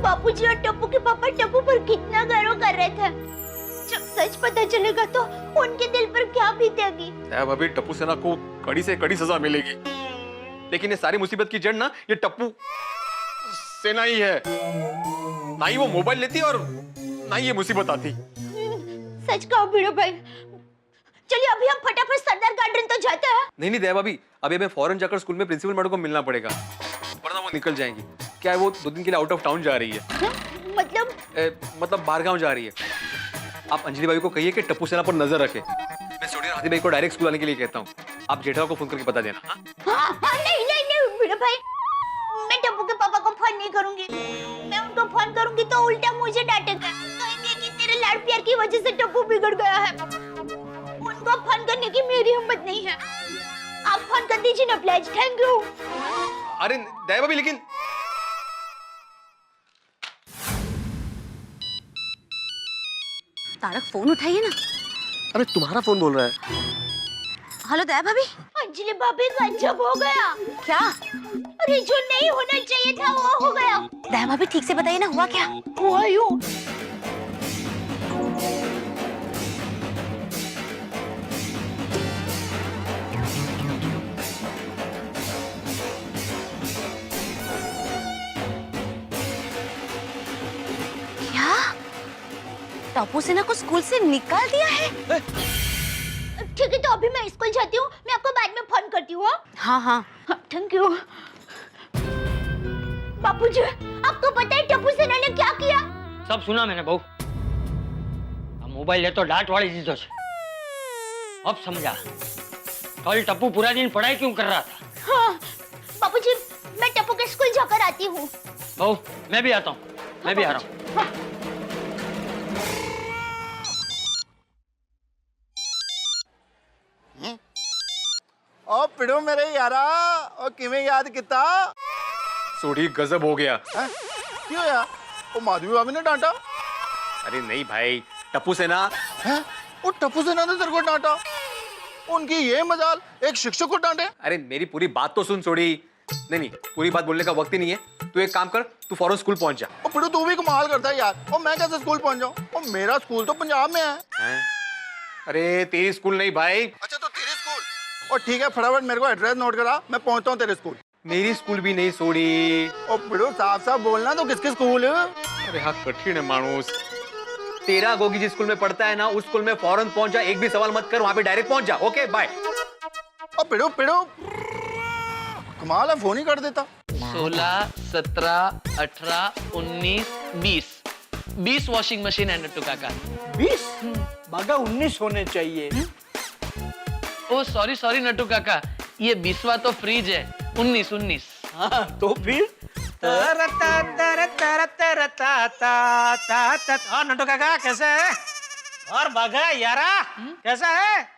बापूजी और टप्पू के पापा टप्पू पर कितना गर्व कर रहे थे। जब सच पता चलेगा तो उनके दिल पर क्या बीतेगी? दया भाभी, टप्पू सेना को कड़ी से कड़ी सजा मिलेगी, लेकिन ये सारी मुसीबत की जड़ ना ये टप्पू सेना ही है। ना ही वो मोबाइल लेती और ना ही ये मुसीबत आती। सच कहो भिड़े भाई, चलिए अभी हम फटाफट सरदार गार्डन तो जाते हैं। नहीं दया भाभी, अभी हमें फौरन जाकर स्कूल में प्रिंसिपल मैडम को मिलना पड़ेगा, वरना वो निकल जाएंगी। क्या है, वो 2 दिन के लिए आउट ऑफ टाउन जा रही है। मतलब बाहर गाँव जा रही है। आप अंजलि भाई को कहिए कि टप्पू सेना पर नजर रखे। मैं सोनिया राधी भाई को डायरेक्ट स्कूल आने के लिए कहता हूँ। आप जेठा को फोन करके बता देना। नहीं भिड़े भाई, मैं टप्पू के पापा को फोन नहीं करूंगी। मैं उनको फोन करूंगी तो उल्टा मुझे डांटेंगे, कहेंगे कि तेरे लाड़ प्यार की वजह से टप्पू बिगड़ गया है। उनको फोन करने की मेरी हिम्मत नहीं है। आप फोन कर दीजिए ना प्लीज, थैंक यू। अरे दया भाभी लेकिन तारक फोन उठाइए ना। अरे तुम्हारा फोन बोल रहा है। हेलो दया भाभी। अंजलि भाभी गजब हो गया। क्या? अरे जो नहीं होना चाहिए था वो हो गया। दया भाभी ठीक से बताइए ना, हुआ क्या? हुआ यूं, क्या टप्पू सेना को स्कूल से निकाल दिया है? ठीक है तो अभी मैं स्कूल जाती हूँ, मैं आपको बाद में फोन करती हूँ। हाँ हाँ थैंक यू। बापूजी आपको पता है टप्पू सेना ने क्या किया? सब सुना मैंने बहू। अब मोबाइल ले तो डांट वाली दीदो छे। अब समझा कल टप्पू पूरा दिन पढ़ाई क्यों कर रहा था। हाँ बापूजी मैं टप्पू के स्कूल जाकर आती हूँ। बहू मैं भी आता हूँ, मैं भी आ रहा हूँ। ओ पिड़ो मेरे यारा, ओ किमें याद किता? सोढ़ी गजब हो गया। क्यों यार? ओ माधवी भाभी ने डांटा? अरे नहीं भाई, टप्पू सेना। हैं? वो टप्पू सेना ने तेरे को डांटा? उनकी ये मजाल, एक शिक्षक को डांटे? अरे मेरी पूरी बात तो सुन सोढ़ी। नहीं पूरी बात बोलने का वक्त ही नहीं है। तू एक काम कर, तू फौरन स्कूल पहुंच जा। ओ पिड़ो तू भी कमाल करता है यार। ओ मैं कैसे स्कूल पहुंच जाऊं? ओ मेरा स्कूल तो पंजाब में है। अरे तेरी स्कूल नहीं भाई। अच्छा तो तेरी स्कूल? और ठीक है फटाफट मेरे को एड्रेस नोट करा, मैं पहुंचता हूँ तेरे स्कूल। मेरी स्कूल भी नहीं सोड़ी। ओ पिड़ो साफ साफ बोलना, तो किसके स्कूल? अरे हाँ कठिन है मानूस। तेरा गोगी जिस स्कूल में पढ़ता है ना, उस स्कूल में फौरन पहुंच जा, एक भी सवाल मत कर, वहां पे डायरेक्ट पहुंच जा। Okay bye. ओ पिड़ो कमाल है, फोन ही कर देता। 16, 17, 18, 19, 20 वॉशिंग मशीन है नट्टू काका। 20? बागा 19 होने चाहिए। ओ सॉरी नट्टू काका, ये 20वां तो फ्रिज है। 19। हाँ तो फिर और नट्टू काका कैसे है? और बागा यारा कैसा है?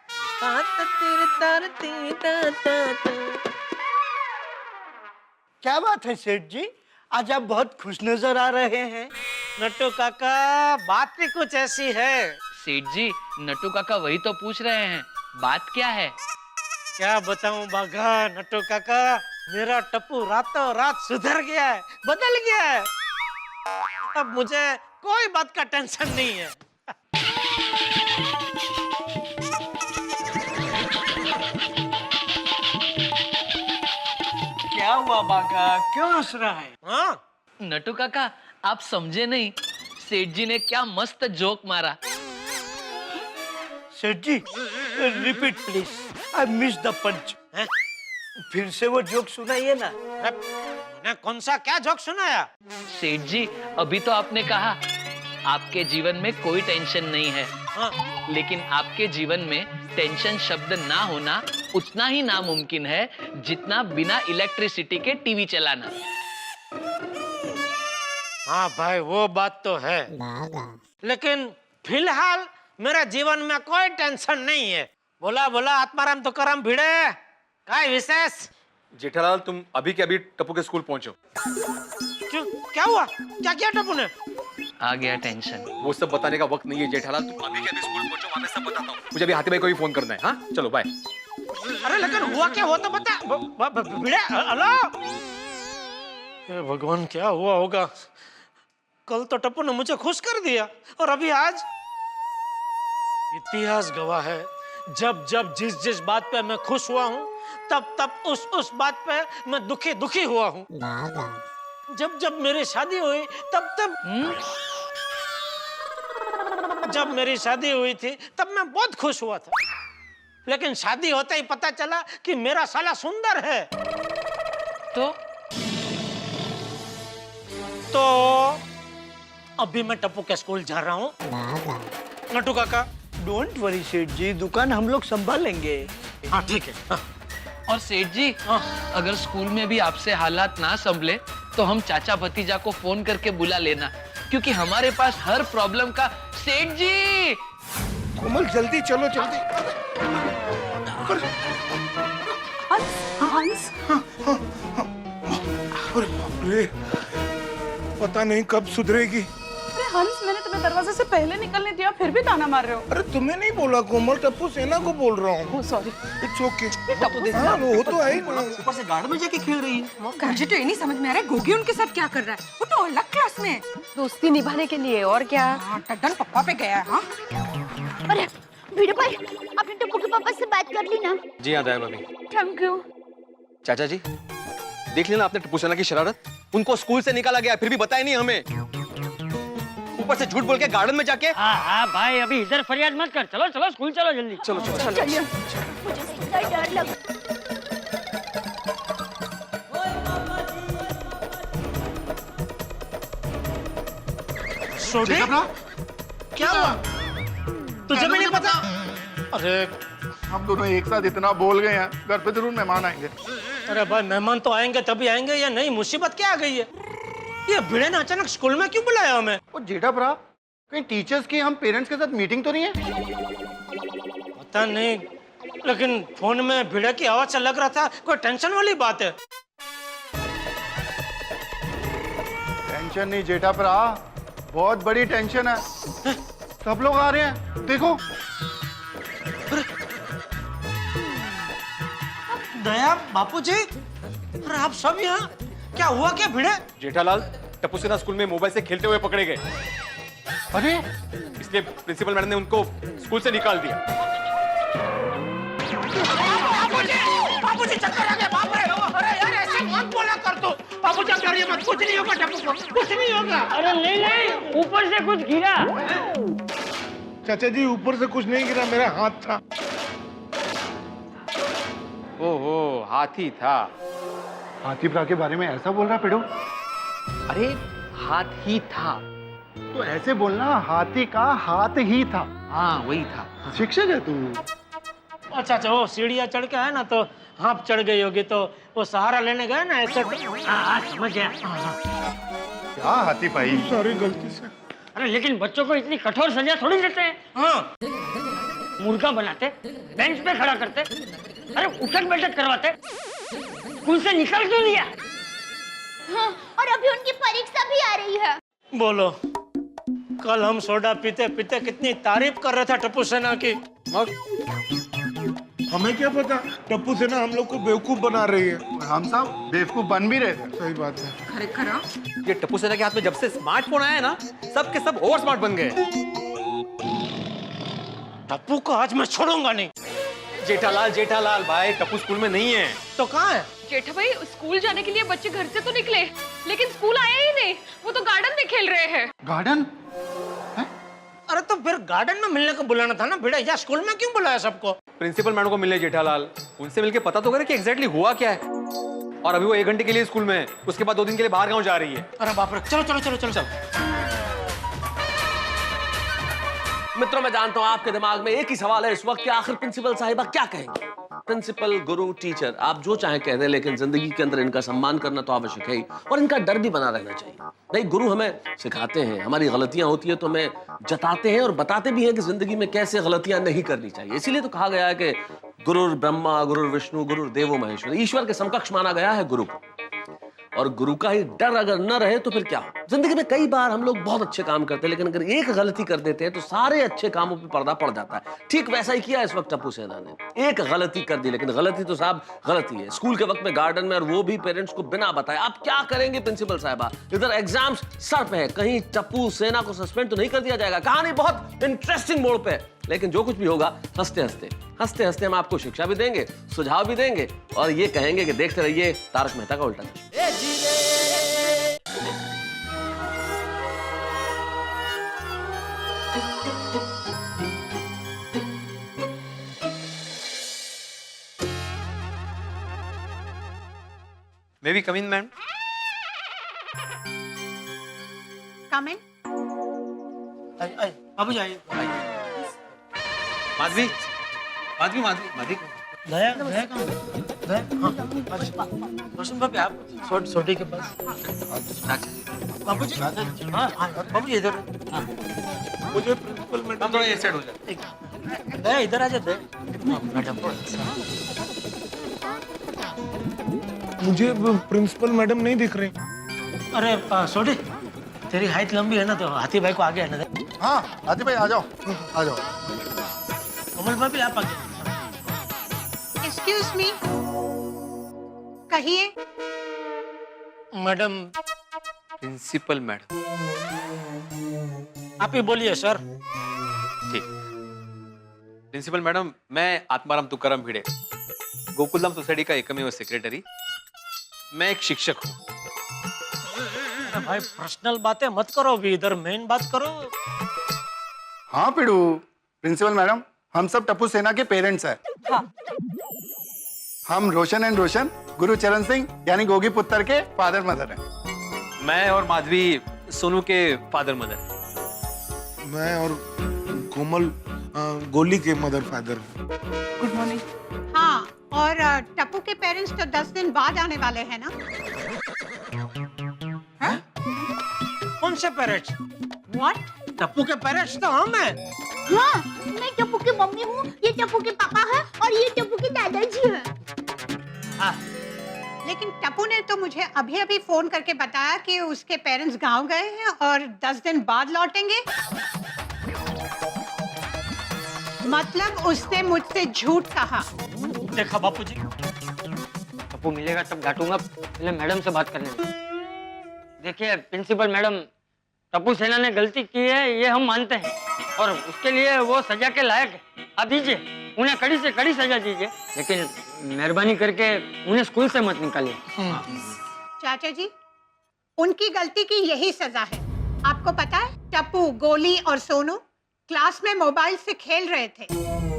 क्या बात है सेठ जी, आज आप बहुत खुश नजर आ रहे हैं। नट्टू काका बात भी कुछ ऐसी है। सेठ जी नट्टू काका वही तो पूछ रहे हैं, बात क्या है? क्या बताऊं बागा नट्टू काका, मेरा टप्पू रातों रात सुधर गया है, बदल गया है। अब मुझे कोई बात का टेंशन नहीं है। क्या हुआ बागा, क्यों हंस रहा है? हाँ नट्टू काका आप समझे नहीं, सेठ जी ने क्या मस्त जोक मारा। सेठ जी repeat please, I miss the punch. फिर से वो जोक सुनाइए ना। मैंने कौन सा क्या जोक सुनाया? सेठ जी अभी तो आपने कहा आपके जीवन में कोई टेंशन नहीं है। हाँ। लेकिन आपके जीवन में टेंशन शब्द ना होना उतना ही नामुमकिन है जितना बिना इलेक्ट्रिसिटी के टीवी चलाना। हाँ भाई वो बात तो है, लेकिन फिलहाल मेरे जीवन में कोई टेंशन नहीं है। बोला आत्माराम तो करम भिड़े, काय विशेष? जेठालाल तुम अभी के अभी टप्पू के स्कूल पहुंचो। क्यों, क्या हुआ? क्या किया टप्पू ने? आ गया टेंशन। वो सब बताने का वक्त नहीं है जेठालाल, तुम अभी के अभी स्कूल पहुंचो, वहां पे सब बताता हूँ। मुझे अभी हाथी भाई को भी फोन करना है। हाँ चलो बाय। अरे लेकिन हुआ क्या, हो तो बता। भिड़े हेलो। हे भगवान क्या हुआ होगा? कल तो टप्पू ने मुझे खुश कर दिया और अभी आज? इतिहास गवाह है, जब जिस बात पे मैं खुश हुआ हूँ तब उस बात पे मैं दुखी हुआ हूँ। जब मेरी शादी हुई जब मेरी शादी हुई थी तब मैं बहुत खुश हुआ था, लेकिन शादी होते ही पता चला कि मेरा साला सुंदर है। तो अभी मैं टप्पू के स्कूल जा रहा हूँ। नट्टू काका डोंट वरी सेठ जी, दुकान हम लोग संभाल लेंगे। हाँ ठीक है। हाँ। और सेठ जी अगर स्कूल में भी आपसे हालात ना संभले तो हम चाचा भतीजा को फोन करके बुला लेना, क्योंकि हमारे पास हर प्रॉब्लम का। सेठ जी कोमल जल्दी चलो जल्दी। हंस। अरे बाप रे, पता नहीं कब सुधरेगी। अरे हंस, मैंने तुम्हें दरवाजे से पहले निकलने दिया, फिर भी ताना मार रहे हो। अरे तुम्हें नहीं बोला कोमल, टप्पू सेना को बोल रहा हूँ। सॉरी। It's okay. वो तो है ही ना। ऊपर से गार्डन में जाके खेल रही है। मुझे तो ये नहीं समझ में आ रहा है गोगी उनके साथ क्या कर रहा है। वो तो अलग क्लास में है। दोस्ती निभाने के लिए, और क्या। टड्डन पप्पा पे गया है। हाँ। अरे भिड़े भाई, आपने टप्पू के पापा से बात कर ली ना? जी हाँ दया भाभी। Thank you. चाचा जी, देख लेना आपने टप्पू सेना की शरारत। उनको स्कूल से निकाला गया, फिर भी बताया नहीं हमें। ऊपर से झूठ बोल के गार्डन में जाके। हाँ भाई, अभी इधर फरियाद मत कर, चलो चलो स्कूल चलो जल्दी। चलो चलो चलिए, मुझे इतना डर लग। छोटे क्या हुआ? तुझे भी नहीं पता? अरे हम दोनों एक साथ इतना बोल गए हैं, घर पे जरूर मेहमान आएंगे। अरे भाई, मेहमान तो आएंगे तभी आएंगे या नहीं? मुसीबत क्या आ गई है? ये भिड़े ने अचानक स्कूल में क्यों बुलाया हमें? ओ जेठा भरा, कहीं टीचर्स की हम पेरेंट्स के साथ मीटिंग तो नहीं है? पता नहीं, लेकिन फोन में भिड़े की आवाज से लग रहा था कोई टेंशन वाली बात है। टेंशन नहीं जेठा भरा, बहुत बड़ी टेंशन है। सब लोग आ रहे हैं, देखो। दया बापूजी, अरे आप सब यहाँ? क्या हुआ क्या भिड़े? जेठालाल, टप्पू सेना स्कूल में मोबाइल से खेलते हुए पकड़े गए। अरे इसलिए प्रिंसिपल मैडम ने उनको स्कूल से निकाल दिया। बापूजी चक्कर आ गया, बाप रे! अरे यार ऐसे मत बोला कर तू। बापूजी आप डरिए मत, कुछ नहीं होगा टप्पू को, कुछ नहीं होगा। अरे नहीं, ऊपर से कुछ गिरा। चाचा जी, ऊपर से कुछ नहीं गिरा, मेरा हाथ था। ओहो, हाथी था। हाथी भरा के बारे में ऐसा बोल रहा पिड़ो? अरे हाथ ही था। तो ऐसे बोलना, हाथी का हाथ ही था। हाँ वही था। शिक्षक है तू। अच्छा अच्छा, वो सीढ़ियाँ चढ़ के है ना, तो हाँप चढ़ गई होगी, तो वो सहारा लेने गए ना ऐसे। हाँ समझ गया। क्या हाथी भाई? सॉरी, गलती से। अरे लेकिन बच्चों को इतनी कठोर सजा थोड़ी देते हैं। हाँ, मुर्गा बनाते, बेंच पे खड़ा करते, अरे उठक बैठक करवाते, स्कूल से निकल क्यों दिया? हाँ, और अभी उनकी परीक्षा भी आ रही है। बोलो, कल हम सोडा पीते पीते कितनी तारीफ कर रहे थे टप्पू सेना की। हमें क्या पता, टप्पू सेना हम लोग को बेवकूफ बना रही है। हम सब बेवकूफ बन भी रहे थे। सही बात है। ये टप्पू सेना के हाथ में जब से स्मार्टफोन आया ना, सब के सब ओवर स्मार्ट बन गए। टप्पू को आज मैं छोड़ूंगा नहीं। जेठालाल भाई, टप्पू स्कूल में नहीं है। तो कहाँ है? जेठा भाई, स्कूल जाने के लिए बच्चे घर से तो निकले, लेकिन स्कूल आए ही नहीं। वो तो गार्डन में खेल रहे हैं। गार्डन? अरे तो फिर गार्डन में मिलने को बुलाना था ना भिड़े, या स्कूल में क्यों बुलाया सबको? प्रिंसिपल मैडम को मिले जेठालाल, उनसे मिलके पता तो करे कि एग्जैक्टली हुआ क्या है। और अभी वो 1 घंटे के लिए स्कूल में है, उसके बाद 2 दिन के लिए बाहर गांव जा रही है। अरे बाप रे, चलो चलो चलो चलो चलो। मित्रों, मैं जानता हूं आपके दिमाग में एक ही सवाल है इस वक्त कि आखिर प्रिंसिपल साहिबा क्या कहेंगे। प्रिंसिपल, गुरु, टीचर, आप जो चाहे कह दें, लेकिन जिंदगी के अंदर इनका सम्मान करना तो आवश्यक है ही, और इनका डर भी बना रहना चाहिए। नहीं, गुरु हमें सिखाते हैं, हमारी गलतियां होती है तो हमें जताते हैं और बताते भी हैं कि जिंदगी में कैसे गलतियां नहीं करनी चाहिए। इसीलिए तो कहा गया है कि गुरुर ब्रह्मा, गुरुर विष्णु, गुरुर देवो महेश्वर। ईश्वर के समकक्ष माना गया है गुरु को। और गुरु का ही डर अगर न रहे तो फिर क्या? जिंदगी में कई बार हम लोग बहुत अच्छे काम करते हैं, लेकिन अगर एक गलती कर देते हैं तो सारे अच्छे कामों पे पर्दा पड़ जाता है। ठीक वैसा ही किया इस वक्त टप्पू सेना ने। एक गलती कर दी, लेकिन गलती तो साहब गलती है। स्कूल के वक्त में गार्डन में, और वो भी पेरेंट्स को बिना बताए। आप क्या करेंगे प्रिंसिपल साहिबा? इधर एग्जाम्स सर पे है, कहीं टप्पू सेना को सस्पेंड तो नहीं कर दिया जाएगा? कहानी बहुत इंटरेस्टिंग मोड़ पे है, लेकिन जो कुछ भी होगा हंसते हंसते हम आपको शिक्षा भी देंगे, सुझाव भी देंगे, और ये कहेंगे कि देखते रहिए तारक मेहता का उल्टा चश्मा। Maybe come in ma'am. Come in. बाबूजी आइए। माधवी, माधवी, माधवी, माधवी। दया, दया कहाँ है? दया, हाँ, रोशन भाभी आप सोटी के पास। बाबूजी, हाँ, बाबूजी इधर। मुझे प्रिंसिपल मैडम, थोड़ा ये साइड हो जाए। दया इधर आ जा। दया मैडम, मुझे प्रिंसिपल मैडम नहीं दिख रही। अरे सोडी, तेरी हाइट लंबी है ना, तो हाथी भाई को आगे आने दे। हाँ हाथी भाई आ जाओ, आ जाओ। कमल भाई भी आप आगे। एक्सक्यूज मी, कहिए। मैडम। Principal madam. आप ही बोलिए सर। ठीक। प्रिंसिपल मैडम, मैं आत्माराम तुकाराम भिड़े, गोकुलधाम सोसाइटी का एकमेव सेक्रेटरी। मैं एक शिक्षक हूँ। भाई पर्सनल बातें मत करो, अभी इधर मेन बात करो। हाँ पिड़ू, प्रिंसिपल मैडम, हम सब टप्पू सेना के पेरेंट्स हैं। हाँ। हम रोशन एंड रोशन, गुरुचरण सिंह यानी गोगी पुत्र के फादर मदर हैं। मैं और माधवी सोनू के फादर मदर। मैं और कोमल गोली के मदर फादर। Good morning. हाँ, और टप्पू के पेरेंट्स तो 10 दिन बाद आने वाले हैं ना? कौन से पेरेंट्स? What? टप्पू के पेरेंट्स तो हम हैं। हाँ, मैं टप्पू की मम्मी हूँ, ये टप्पू के पापा है और ये टप्पू के दादाजी है। हाँ। लेकिन टप्पू ने तो मुझे अभी अभी फोन करके बताया कि उसके पेरेंट्स गांव गए हैं और 10 दिन बाद लौटेंगे। मतलब उसने मुझसे झूठ कहा। देखा बापूजी, टप्पू मिलेगा तब डांटूंगा, पहले मैडम से बात करने दो। देखिए प्रिंसिपल मैडम, टप्पू सेना ने गलती की है, ये हम मानते हैं, और उसके लिए वो सजा के लायक है। आप दीजिए, उन्हें कड़ी से कड़ी सजा दीजिए, लेकिन मेहरबानी करके उन्हें स्कूल से मत निकालिए। चाचा जी, उनकी गलती की यही सजा है। आपको पता है, टप्पू, गोली और सोनू क्लास में मोबाइल से खेल रहे थे,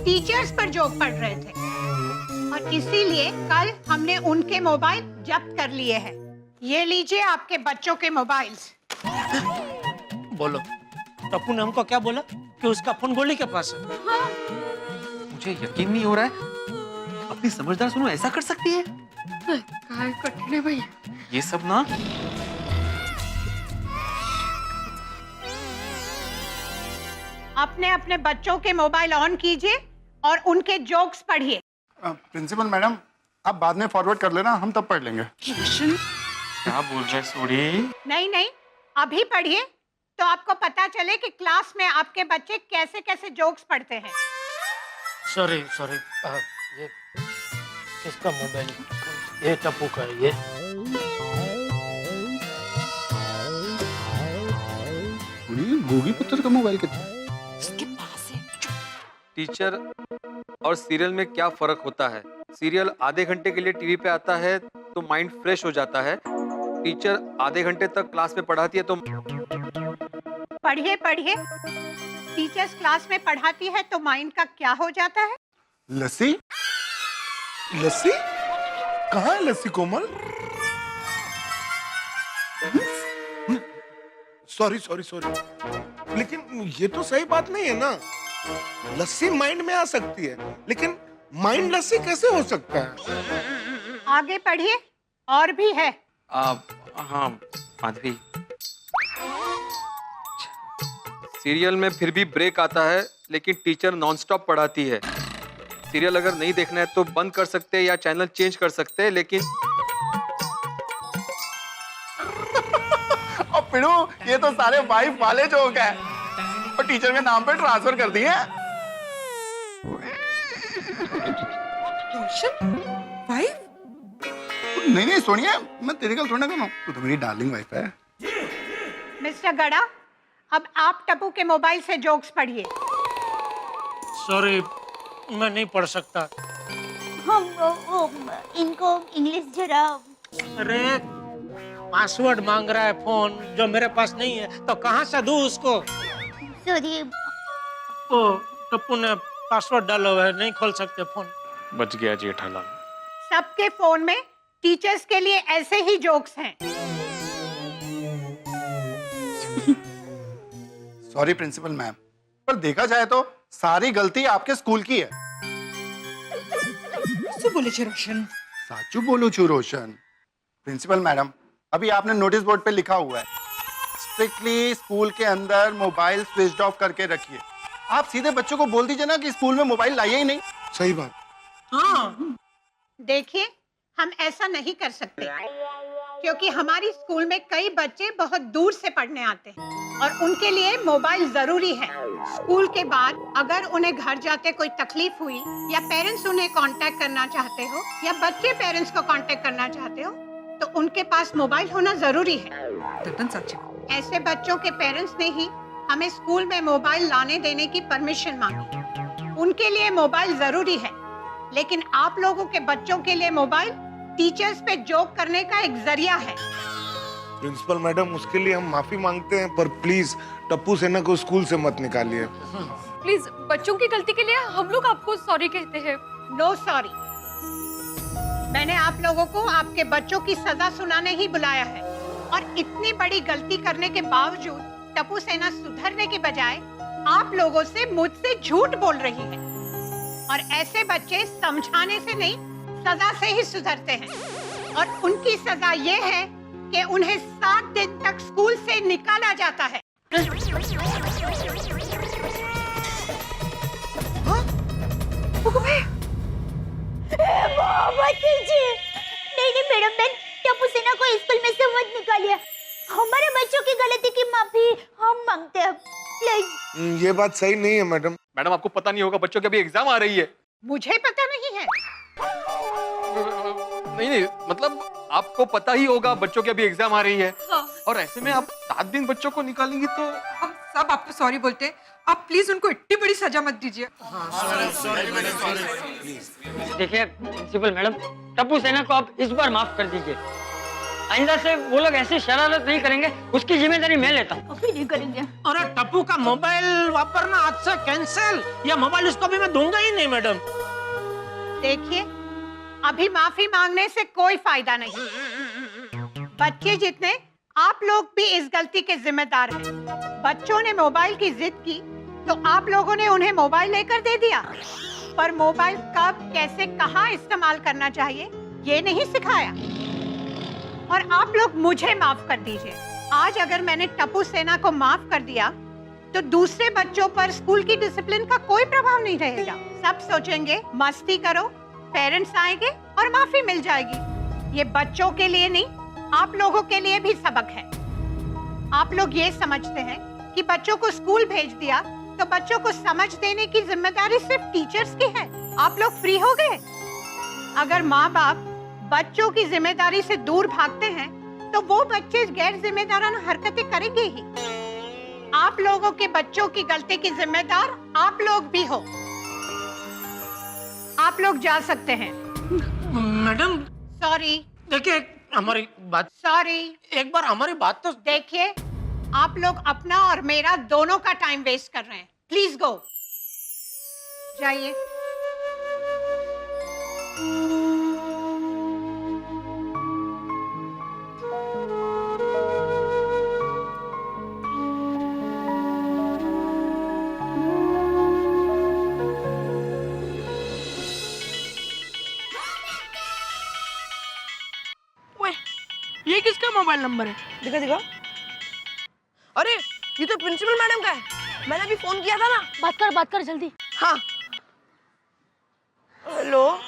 टीचर्स पर जोक पढ़ रहे थे, और इसीलिए कल हमने उनके मोबाइल जब्त कर लिए हैं। ये लीजिए आपके बच्चों के मोबाइल्स। बोलो, टप्पू ने हमको क्या बोला कि उसका फोन गोली के पास है? हाँ। मुझे यकीन नहीं हो रहा है, अपनी समझदार सोनू ऐसा कर सकती है? कठिन है भाई। ये सब ना अपने अपने बच्चों के मोबाइल ऑन कीजिए और उनके जोक्स पढ़िए। प्रिंसिपल मैडम, आप बाद में फॉरवर्ड कर लेना, हम तब पढ़ लेंगे। क्या बोल रहे सोडी? नहीं नहीं, अभी पढ़िए तो आपको पता चले कि क्लास में आपके बच्चे कैसे कैसे जोक्स पढ़ते हैं। सॉरी, ये किसका मोबाइल? ये टप्पू का है। ये गोगी पुत्र का मोबाइल कितना? उसके पास है। टीचर और सीरियल में क्या फर्क होता है? सीरियल आधे घंटे के लिए टीवी पे आता है तो माइंड फ्रेश हो जाता है, टीचर आधे घंटे तक क्लास में पढ़ाती है तो पढ़िए पढ़िए, टीचर्स क्लास में पढ़ाती है तो माइंड का क्या हो जाता है? लस्सी? लस्सी? कहाँ है लस्सी कोमल? सॉरी, लेकिन ये तो सही बात नहीं है ना। लस्सी माइंड में आ सकती है, लेकिन माइंड लस्सी कैसे हो सकता है? आगे पढ़िए, और भी है। हाँ माधवी, सीरियल में फिर भी ब्रेक आता है, लेकिन टीचर नॉनस्टॉप पढ़ाती है। सीरियल अगर नहीं देखना है तो बंद कर सकते हैं या चैनल चेंज कर सकते हैं, लेकिन और पिड़ू, ये तो सारे वाइफ वाले जोक है और टीचर के नाम पे ट्रांसफर कर दिए। नहीं सोनिया, मैं तेरी गल थोड़ी ना, तू तो मेरी डार्लिंग वाइफ है। मिस्टर गड़ा, अब आप टप्पू के मोबाइल से जोक्स पढ़िए। सॉरी, मैं नहीं पढ़ सकता। इनको इंग्लिश जरा। अरे पासवर्ड मांग रहा है फोन, जो मेरे पास नहीं है, तो कहाँ से दूं उसको? सॉरी। ओ, टप्पू ने पासवर्ड डाला हुआ है, नहीं खोल सकते फोन। बच गया जेठालाल। सबके फोन में टीचर्स के लिए ऐसे ही जोक्स हैं। सॉरी प्रिंसिपल मैम, पर देखा जाए तो सारी गलती आपके स्कूल की है। साचू बोलो छू रोशन। प्रिंसिपल मैडम, अभी आपने नोटिस बोर्ड पे लिखा हुआ है, स्ट्रिक्टली स्कूल के अंदर मोबाइल स्विच ऑफ करके रखिए। आप सीधे बच्चों को बोल दीजिए ना कि स्कूल में मोबाइल लाइए ही नहीं। सही बात। हाँ। देखिए, हम ऐसा नहीं कर सकते, क्योंकि हमारी स्कूल में कई बच्चे बहुत दूर से पढ़ने आते हैं और उनके लिए मोबाइल जरूरी है। स्कूल के बाद अगर उन्हें घर जाते कोई तकलीफ हुई या पेरेंट्स उन्हें कांटेक्ट करना चाहते हो या बच्चे पेरेंट्स को कांटेक्ट करना चाहते हो तो उनके पास मोबाइल होना जरूरी है। ऐसे बच्चों के पेरेंट्स ने ही हमें स्कूल में मोबाइल लाने देने की परमिशन मांगी। उनके लिए मोबाइल जरूरी है, लेकिन आप लोगों के बच्चों के लिए मोबाइल टीचर्स पे जोक करने का एक जरिया है। प्रिंसिपल मैडम, उसके लिए हम माफी मांगते हैं, पर प्लीज टप्पू सेना को स्कूल से मत निकालिए। प्लीज, बच्चों की गलती के लिए हम लोग आपको सॉरी कहते हैं। No sorry. मैंने आप लोगों को आपके बच्चों की सजा सुनाने ही बुलाया है, और इतनी बड़ी गलती करने के बावजूद टप्पू सेना सुधरने के बजाय आप लोगों से मुझसे झूठ बोल रही है। और ऐसे बच्चे समझाने से नहीं, सजा से ही सुधरते हैं, और उनकी सजा ये है कि उन्हें 7 दिन तक स्कूल से निकाला जाता है। नहीं मैडम, मैं टप्पू सेना को स्कूल में से मत निकालिए। हमारे बच्चों की गलती की माफी हम मांगते हैं, प्लीज। ये बात सही नहीं है मैडम। मैडम, आपको पता नहीं होगा, बच्चों की अभी एग्जाम आ रही है। मुझे पता नहीं है। नहीं, मतलब आपको पता ही होगा, बच्चों की अभी एग्जाम आ रही है। और ऐसे में आप 7 दिन बच्चों को निकालेंगी तो हम सब आपको सॉरी बोलते हैं। आप प्लीज उनको इतनी बड़ी सजा मत दीजिए। देखिए प्रिंसिपल मैडम, टप्पू सेना को आप इस बार माफ कर दीजिए। आइंदा से वो लोग ऐसी शरारत नहीं करेंगे, उसकी जिम्मेदारी मैं लेता हूँ। अभी नहीं करेंगे। और टप्पू का मोबाइल वापरना आज से कैंसिल, या मोबाइल उसको भी मैं दूंगा ही नहीं मैडम। देखिए, अभी माफी मांगने से कोई फायदा नहीं। बच्चे जितने आप लोग भी इस गलती के जिम्मेदार हैं। बच्चों ने मोबाइल की जिद की तो आप लोगों ने उन्हें मोबाइल लेकर दे दिया, पर मोबाइल कब, कैसे, कहाँ इस्तेमाल करना चाहिए ये नहीं सिखाया। और आप लोग मुझे माफ कर दीजिए। आज अगर मैंने टप्पू सेना को माफ कर दिया तो दूसरे बच्चों पर स्कूल की डिसिप्लिन का कोई प्रभाव नहीं रहेगा। सब सोचेंगे मस्ती करो, पेरेंट्स आएंगे और माफी मिल जाएगी। ये बच्चों के लिए नहीं, आप लोगों के लिए भी सबक है। आप लोग ये समझते हैं कि बच्चों को स्कूल भेज दिया तो बच्चों को समझ देने की जिम्मेदारी सिर्फ टीचर्स की है। आप लोग फ्री हो गए। अगर माँ बाप बच्चों की जिम्मेदारी से दूर भागते हैं तो वो बच्चे गैर जिम्मेदाराना हरकतें करेंगे ही। आप लोगों के बच्चों की गलती की जिम्मेदार आप लोग भी हो। आप लोग जा सकते हैं। Madam sorry. देखिए हमारी बात, सॉरी, एक बार हमारी बात तो देखिए, आप लोग अपना और मेरा दोनों का टाइम वेस्ट कर रहे हैं। प्लीज गो, जाइए। ये किसका मोबाइल नंबर है? दिखा दिखा। अरे ये तो प्रिंसिपल मैडम का है। मैंने अभी फोन किया था ना। बात कर जल्दी। हाँ हेलो।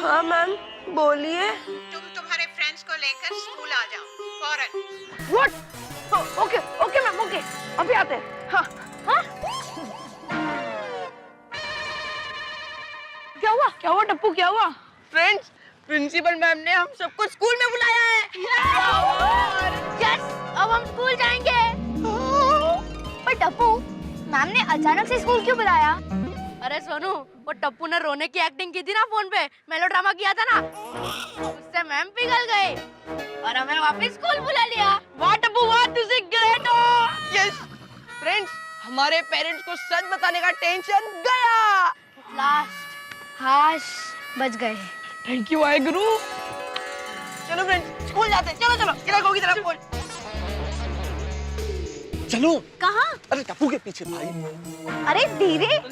हाँ मैम बोलिए। तुम तुम्हारे फ्रेंड्स को लेकर स्कूल आ जाओ फौरन। What? Okay okay ma'am, okay अभी आते हैं। हाँ हाँ? क्या हुआ टप्पू, क्या हुआ? फ्रेंड्स, प्रिंसिपल मैम ने हम सबको स्कूल में बुलाया है। यस, अब हम स्कूल जाएंगे। पर टप्पू, मैम ने अचानक से स्कूल क्यों बुलाया? अरे सोनू, वो टप्पू ने रोने की एक्टिंग की थी ना फोन पे, मेलोड्रामा किया था ना, उससे मैम पिघल गई और हमें वापस स्कूल बुला लिया। वाह टप्पू वाह, तुझे ग्रेट हो। यस फ्रेंड्स, हमारे पेरेंट्स को सच बताने का टेंशन गया। लास्ट हाश बच गए। Thank you Waheguru. चलो फ्रेंड्स, स्कूल जाते हैं। चलो चलो, इधर होगी तरफ बोल। चलो। कहाँ? अरे टप्पू के पीछे भाई। अरे धीरे।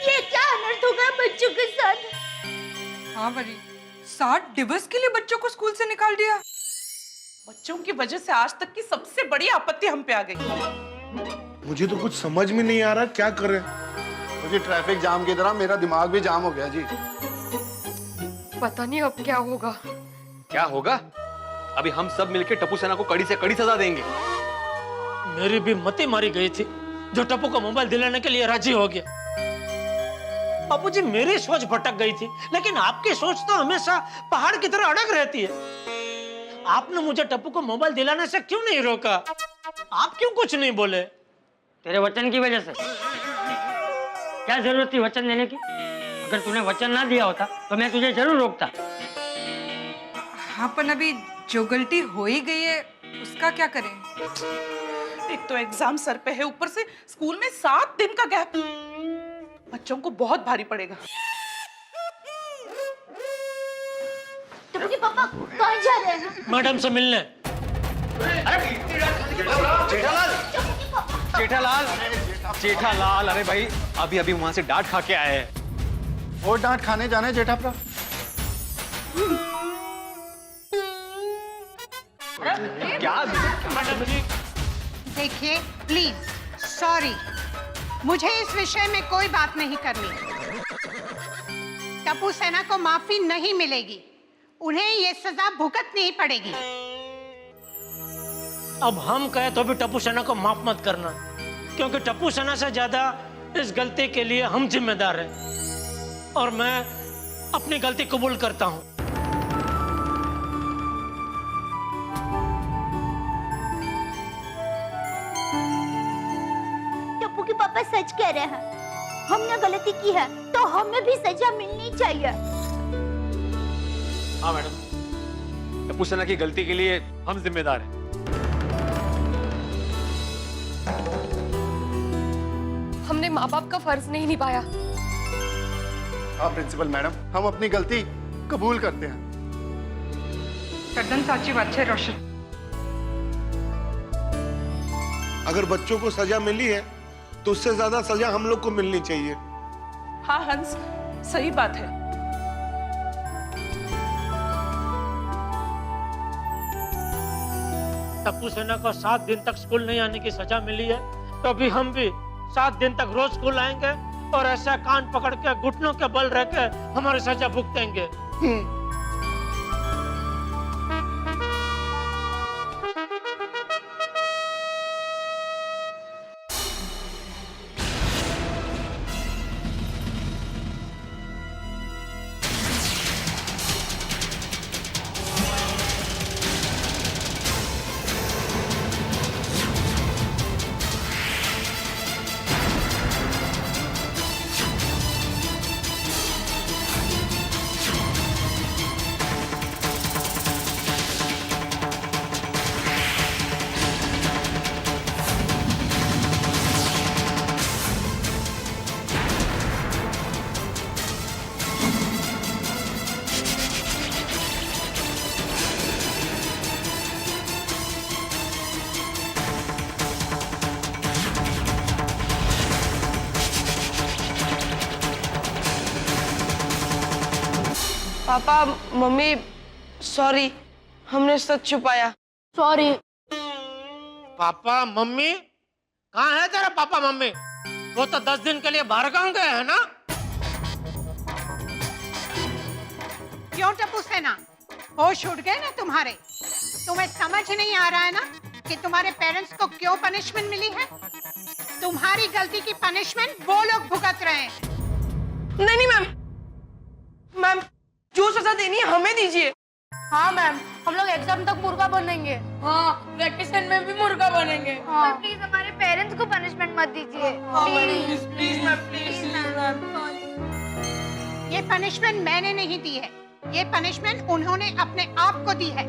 ये क्या अनर्थ हो गया बच्चों के साथ? हाँ बड़ी, 60 दिवस के लिए बच्चों को स्कूल से निकाल दिया। बच्चों की वजह से आज तक की सबसे बड़ी आपत्ति हम पे आ गई। मुझे तो कुछ समझ में नहीं आ रहा क्या करें। मुझे ट्रैफिक जाम की तरह मेरा दिमाग भी जाम हो गया जी। पता नहीं अब क्या होगा। क्या होगा? अभी हम सब मिलकर टप्पू सेना को कड़ी से कड़ी सजा देंगे। मेरी भी मती मारी गई थी जो टप्पू को मोबाइल दिलाने के लिए राजी हो गया। बापूजी, मेरी सोच भटक गई थी, लेकिन आपकी सोच तो हमेशा पहाड़ की तरह अड़ग रहती है। आपने मुझे टप्पू को मोबाइल दिलाने से क्यों नहीं रोका? आप क्यों कुछ नहीं बोले? तेरे वचन की वजह से। क्या जरूरत थी वचन देने की? अगर तूने वचन ना दिया होता तो मैं तुझे जरूर रोकता। हाँ, पर अभी जो गलती हो ही गई है उसका क्या करें? एक तो एग्जाम सर पे है, ऊपर से स्कूल में 7 दिन का गैप। बच्चों को बहुत भारी पड़ेगा। टप्पू के पापा कहाँ जा रहे हैं? मैडम से मिलने। जेठालाल, जेठालाल, अरे भाई अभी अभी वहां से डांट खा के आए हैं। और डांट खाने जाने जेठाप्रा? क्या मैडम जी? देखिए प्लीज, सॉरी, मुझे इस विषय में कोई बात नहीं करनी। टप्पू सेना को माफी नहीं मिलेगी, उन्हें ये सजा भुगतनी पड़ेगी। अब हम कहे तो भी टप्पू सेना को माफ मत करना, क्योंकि टप्पू सेना से ज्यादा इस गलती के लिए हम जिम्मेदार हैं और मैं अपनी गलती कबूल करता हूं। टप्पू के पापा सच कह रहे हैं, हमने गलती की है तो हमें भी सजा मिलनी चाहिए। हाँ मैडम, टप्पू सेना की गलती के लिए हम जिम्मेदार हैं। हमने माँ बाप का फर्ज नहीं निभाया। हाँ प्रिंसिपल मैडम, हम अपनी गलती कबूल करते हैं। तद्दन साची बात है रोशन। अगर बच्चों को सजा मिली है तो उससे ज्यादा सजा हम लोग को मिलनी चाहिए। हाँ हंस, सही बात है। टप्पू सेना को 7 दिन तक स्कूल नहीं आने की सजा मिली है, तो अभी हम भी 7 दिन तक रोज स्कूल आएंगे और ऐसा कान पकड़ के घुटनों के बल रह के हमारी सजा भुगतेंगे। पापा मम्मी सॉरी, हमने सच छुपाया। सॉरी। Papa mummy? कहाँ है तेरा पापा मम्मी? वो तो 10 दिन के लिए बाहर गांव गए हैं ना? क्यों टप्पू सेना, होश उड़ गए ना तुम्हारे? तुम्हें समझ नहीं आ रहा है ना कि तुम्हारे पेरेंट्स को क्यों पनिशमेंट मिली है? तुम्हारी गलती की पनिशमेंट वो लोग भुगत रहे हैं। नहीं मैम, मैम जो सजा देनी है हमें दीजिए। हाँ मैम, हम लोग एग्जाम तक मुर्गा बनेंगे। हाँ, वैकेशन में भी मुर्गा बनेंगे। हाँ। प्लीज हमारे पेरेंट्स को पनिशमेंट मत दीजिए। Please ma'am, please ma'am. ये पनिशमेंट मैंने नहीं दी है, ये पनिशमेंट उन्होंने अपने आप को दी है।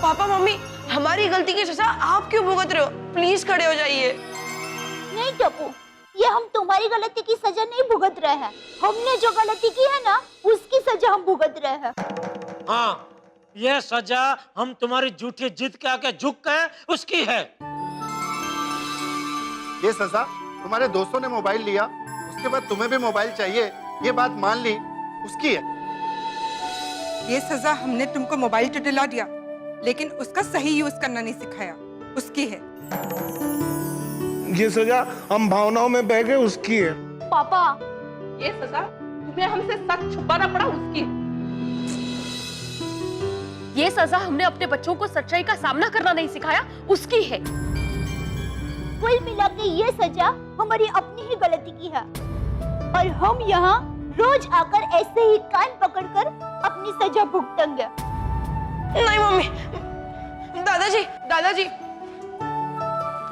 पापा मम्मी, हमारी गलती की सजा आप क्यों भुगत रहे हो? प्लीज खड़े हो जाइए। नहीं टप्पू, ये हम तुम्हारी गलती की सजा नहीं भुगत रहे हैं, हमने जो गलती की है ना उसकी सजा हम भुगत रहे हैं। हाँ, ये सजा हम तुम्हारी झूठी जिद के आके झुक गए उसकी है। ये सजा तुम्हारे दोस्तों ने मोबाइल लिया, उसके बाद तुम्हें भी मोबाइल चाहिए, ये बात मान ली, उसकी है। ये सजा हमने तुमको मोबाइल तो दिला दिया, लेकिन उसका सही यूज करना नहीं सिखाया। उसकी है। ये सजा हम भावनाओं में बह गए उसकी है। पापा, ये सजा तुम्हें हमसे सच छुपाना पड़ा उसकी है। ये सजा हमने अपने बच्चों को सच्चाई का सामना करना नहीं सिखाया, उसकी है। कुल मिला के ये सजा हमारी अपनी ही गलती की है और हम यहाँ रोज आकर ऐसे ही कान पकड़कर अपनी सजा भुगतेंगे। नहीं मम्मी, दादाजी, दादाजी,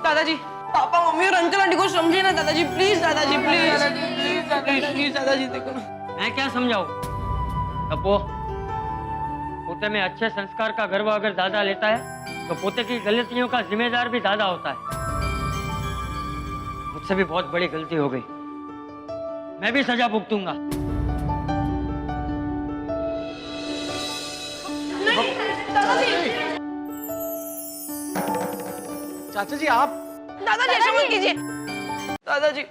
दादाजी, पापा मम्मी और अंकल आंटी को समझे ना दादाजी, प्लीज दादाजी, प्लीज प्लीज दादाजी देखो ना। मैं क्या समझाऊं? टप्पू, पोते में अच्छे संस्कार का गर्व अगर दादा लेता है तो पोते की गलतियों का जिम्मेदार भी दादा होता है। मुझसे भी बहुत बड़ी गलती हो गई, मैं भी सजा भुगतूंगा। चाचा जी आप दादाजी ऐसा मत कीजिए। दादाजी,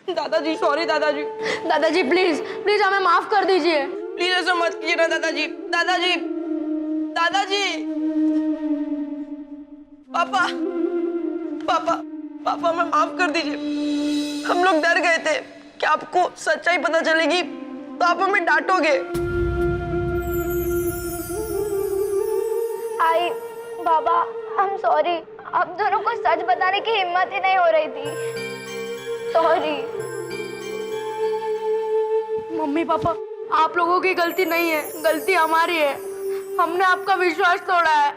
दादाजी सॉरी दादाजी। दादाजी प्लीज प्लीज हमें माफ कर दीजिए। प्लीज ऐसा मत कीजिए ना दादाजी। दादाजी, दादाजी, पापा, पापा, पापा हमें माफ कर दीजिए। हम लोग डर गए थे कि आपको सच्चाई पता चलेगी तो आप हमें डांटोगे। आई बाबा, आई एम सॉरी। आप दोनों को सच बताने की हिम्मत ही नहीं हो रही थी। सॉरी। मम्मी पापा, आप लोगों की गलती नहीं है, गलती हमारी है। हमने आपका विश्वास तोड़ा है।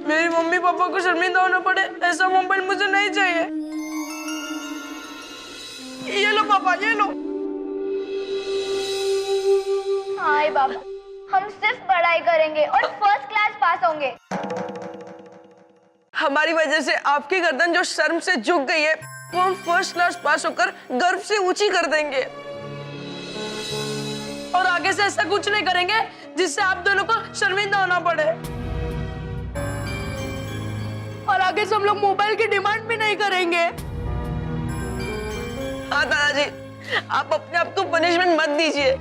मेरी मम्मी पापा को शर्मिंदा होना पड़े ऐसा मोबाइल मुझे नहीं चाहिए। ये लो पापा, ये लो। हाँ बाबा, हम सिर्फ पढ़ाई करेंगे और फर्स्ट क्लास पास होंगे। हमारी वजह से आपकी गर्दन जो शर्म से झुक गई है वो हम फर्स्ट क्लास पास होकर गर्व से ऊंची कर देंगे। और आगे से ऐसा कुछ नहीं करेंगे जिससे आप दोनों को शर्मिंदा होना पड़े। और आगे से हम लोग मोबाइल की डिमांड भी नहीं करेंगे। हाँ दादाजी, आप अपने आप को पनिशमेंट मत दीजिए,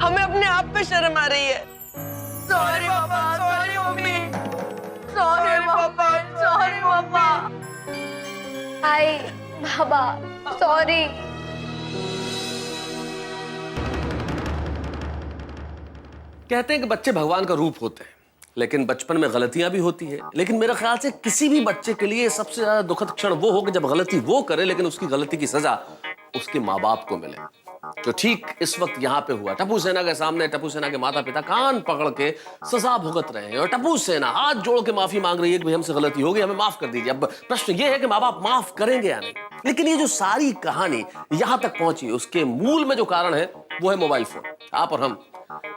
हमें अपने आप पे शर्म आ रही है। सॉरी पापा, सॉरी मम्मी, सॉरी पापा, सॉरी पापा। आई बाबा, सॉरी। कहते हैं कि बच्चे भगवान का रूप होते हैं, लेकिन बचपन में गलतियां भी होती है। लेकिन मेरे ख्याल से किसी भी बच्चे के लिए सबसे ज्यादा दुखद क्षण वो हो कि जब गलती वो करे लेकिन उसकी गलती की सजा उसके माँ बाप को मिले। जो ठीक इस वक्त यहाँ पे हुआ, टप्पू सेना के सामने टप्पू सेना के माता पिता कान पकड़ के सजा भुगत रहे हैं और टप्पू सेना हाथ जोड़ के माफी मांग रही है कि भाई हमसे गलती हो गई, हमें माफ कर दीजिए। अब प्रश्न ये है कि माँ बाप माफ करेंगे या नहीं। लेकिन ये जो सारी कहानी यहाँ तक पहुंची, उसके मूल में जो कारण है वो है मोबाइल फोन। आप और हम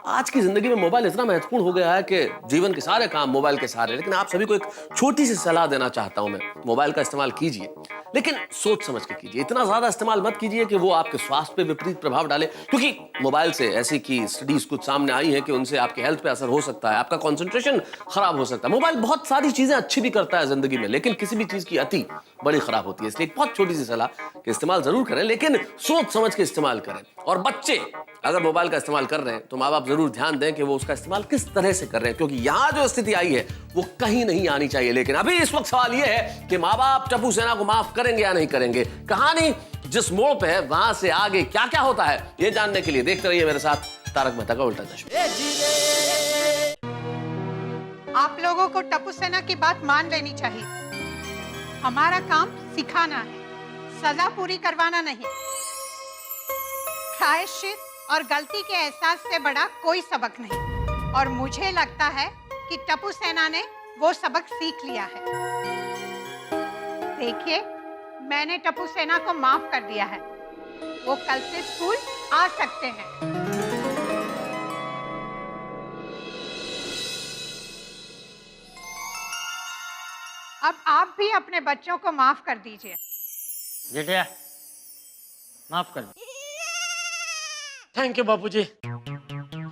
आज की जिंदगी में मोबाइल इतना महत्वपूर्ण हो गया है कि जीवन के सारे काम मोबाइल के सहारे। लेकिन आप सभी को एक छोटी सी सलाह देना चाहता हूं मैं, मोबाइल का इस्तेमाल कीजिए लेकिन सोच समझ के कीजिए। इतना ज्यादा इस्तेमाल मत कीजिए कि वो आपके स्वास्थ्य पे विपरीत प्रभाव डाले, क्योंकि मोबाइल से ऐसी की स्टडीज कुछ सामने आई है कि उनसे आपके हेल्थ पे असर हो सकता है, आपका कंसंट्रेशन खराब हो सकता है। मोबाइल बहुत सारी चीजें अच्छी भी करता है जिंदगी में, लेकिन किसी भी चीज की अति बड़ी खराब होती है। इसलिए एक बहुत छोटी सी सलाह कि इस्तेमाल जरूर करें लेकिन सोच समझ के इस्तेमाल करें। और बच्चे अगर मोबाइल का इस्तेमाल कर रहे हैं तो माँ बाप जरूर ध्यान दें कि वो उसका इस्तेमाल किस तरह से कर रहे हैं, क्योंकि यहां जो स्थिति आई है वो कहीं नहीं आनी चाहिए। लेकिन अभी इस वक्त सवाल यह है कि माँ बाप टप्पू सेना को माफ करेंगे या नहीं करेंगे। कहानी जिस मोड़ पे है वहां से आगे क्या क्या होता है ये जानने के लिए देखते रहिए मेरे साथ तारक मेहता का उल्टा चश्मा। आप लोगों को टप्पू सेना की बात मान लेनी चाहिए। हमारा काम सिखाना है, सजा पूरी करवाना नहीं। प्रायश्चित और गलती के एहसास से बड़ा कोई सबक नहीं, और मुझे लगता है कि टप्पू सेना ने वो सबक सीख लिया है। देखिए, मैंने टप्पू सेना को माफ कर दिया है, वो कल से स्कूल आ सकते हैं। अब आप भी अपने बच्चों को माफ कर दीजिए। जेठिया, माफ कर दो। थैंक यू बापूजी।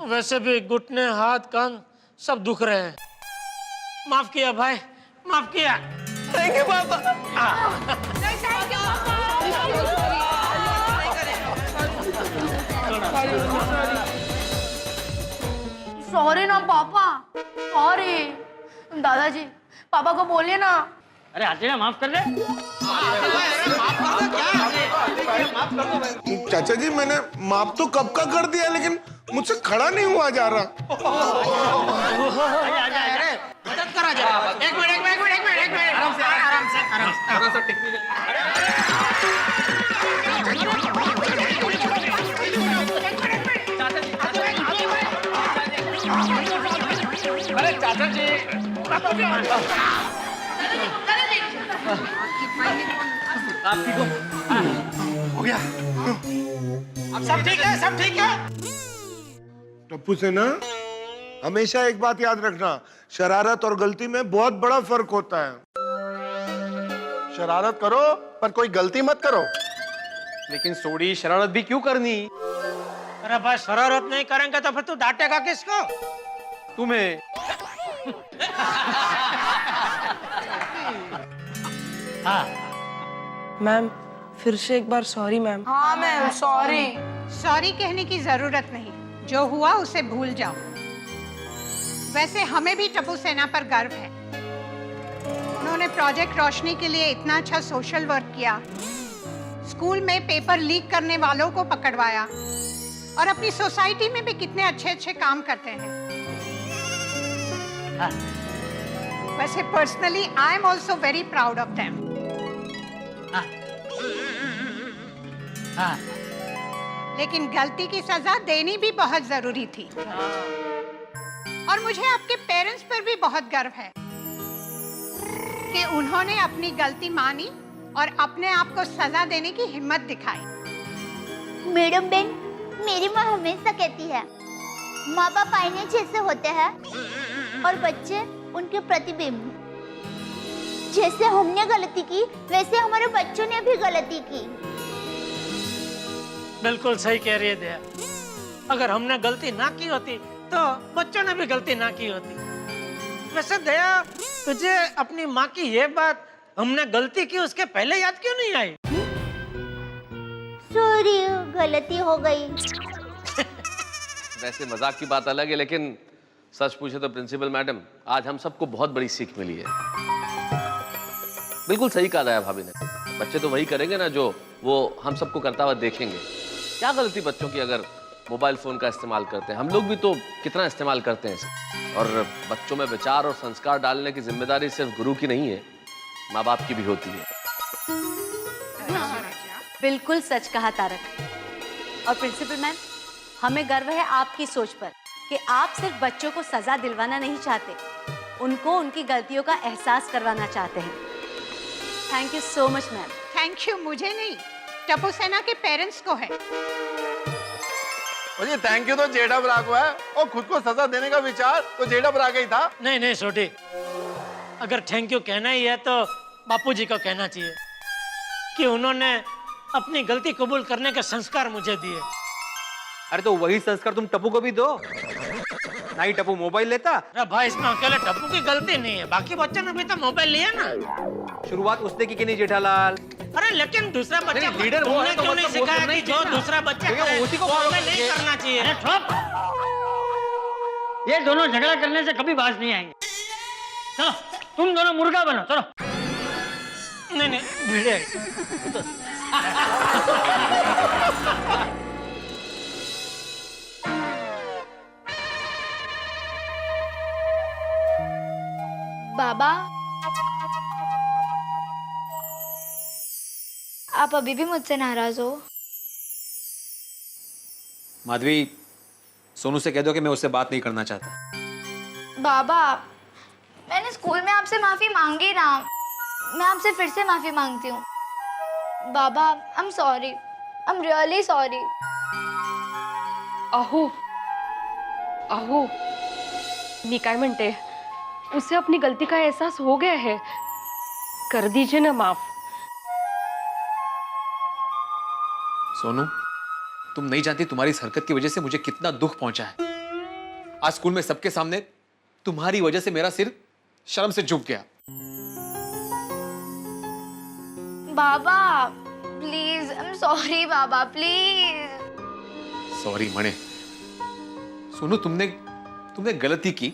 वैसे भी घुटने हाथ कान सब दुख रहे हैं। माफ किया भाई, माफ किया। थैंक यू पापा। सॉरी ना पापा, सॉरी। दादाजी पापा को बोलिए ना। अरे आतिरा माफ कर दे। चाचा जी मैंने माफ तो कब का कर दिया, लेकिन मुझसे खड़ा नहीं हुआ जा रहा। मदद करा जरा। एक मिनट। आराम से अरे चाचा जी, आप ठीक हो? हो गया। अब सब ठीक है। टप्पू से ना हमेशा एक बात याद रखना, शरारत और गलती में बहुत बड़ा फर्क होता है। शरारत करो पर कोई गलती मत करो। लेकिन सोडी शरारत भी क्यों करनी? अरे भाई शरारत नहीं करेंगे तो फिर तू डांटेगा किसको? तुम्हें। मैम फिर से एक बार सॉरी मैम। हाँ मैम सॉरी। सॉरी कहने की जरूरत नहीं, जो हुआ उसे भूल जाओ। वैसे हमें भी टप्पू सेना पर गर्व है। उन्होंने प्रोजेक्ट रोशनी के लिए इतना अच्छा सोशल वर्क किया, स्कूल में पेपर लीक करने वालों को पकड़वाया और अपनी सोसाइटी में भी कितने अच्छे काम करते हैं। वैसे personally I am also very proud of them. लेकिन गलती की सजा देनी भी बहुत जरूरी थी। और मुझे आपके पेरेंट्स पर भी बहुत गर्व है कि उन्होंने अपनी गलती मानी और अपने आप को सजा देने की हिम्मत दिखाई। मैडम बेन, मेरी माँ हमेशा कहती है माँ बाप आईने जैसे होते हैं और बच्चे उनके प्रतिबिंब। जैसे हमने गलती की वैसे हमारे बच्चों ने भी गलती की। बिल्कुल सही कह रही है दया। अगर हमने गलती ना की होती तो बच्चों ने भी गलती ना की होती। वैसे दया, तुझे अपनी माँ की ये बात हमने गलती की उसके पहले याद क्यों नहीं आई? सॉरी, गलती हो गई। वैसे मजाक की बात अलग है, लेकिन सच पूछे तो प्रिंसिपल मैडम, आज हम सबको बहुत बड़ी सीख मिली है। बिल्कुल सही कहा दया भाभी ने। बच्चे तो वही करेंगे ना जो वो हम सबको करता हुआ देखेंगे। क्या गलती बच्चों की अगर मोबाइल फोन का इस्तेमाल करते हैं? हम लोग भी तो कितना इस्तेमाल करते हैं इसे। और बच्चों में विचार और संस्कार डालने की जिम्मेदारी सिर्फ गुरु की नहीं है, माँ बाप की भी होती है। बिल्कुल सच कहा तारक। और प्रिंसिपल मैम, हमें गर्व है आपकी सोच पर कि आप सिर्फ बच्चों को सजा दिलवाना नहीं चाहते, उनको उनकी गलतियों का एहसास करवाना चाहते हैं। Thank you so much ma'am. Thank you मुझे नहीं, टप्पू सेना के पेरेंट्स को है। मुझे थैंक यू तो जेठा ब्रा को है, और खुद को सजा देने का विचार तो जेठा ब्रा का ही था। नहीं छोटी, अगर थैंक यू कहना ही है तो बापूजी को कहना चाहिए कि उन्होंने अपनी गलती कबूल करने के संस्कार मुझे दिए। अरे तो वही संस्कार तुम टप्पू को भी दो ना। ही टप्पू मोबाइल लेता। अरे भाई, इसमें अकेले टप्पू की गलती नहीं है, बाकी बच्चों ने भी तो मोबाइल लिया ना। शुरुआत उसने की नहीं जेठालाल? अरे लेकिन दूसरा बच्चा लीडर वो है, तो क्यों नहीं मतलब वो सिखाया नहीं कि जो दूसरा बच्चा करे उसी को वो follow हमें नहीं करना चाहिए? अरे चुप! ये दोनों झगड़ा करने से कभी बाज नहीं आएंगे। चलो तुम दोनों मुर्गा बनो, चलो। नहीं भिड़े। बाबा, आप अभी भी मुझसे नाराज हो? माधवी, सोनू से कह दो कि मैं उससे बात नहीं करना चाहता। बाबा, मैंने स्कूल में आपसे माफी मांगी ना, मैं आपसे फिर से माफी मांगती हूँ। बाबा, I am sorry, I am really sorry. अहो, मी काय म्हणते, उसे अपनी गलती का एहसास हो गया है, कर दीजिए ना माफ। सोनू, तुम नहीं जानती तुम्हारी इस हरकत की वजह से मुझे कितना दुख पहुंचा है। आज स्कूल में सबके सामने तुम्हारी वजह से मेरा सिर शर्म से झुक गया। बाबा प्लीज, आई एम सॉरी बाबा, प्लीज। सॉरी मणे। सोनू, तुमने गलती की,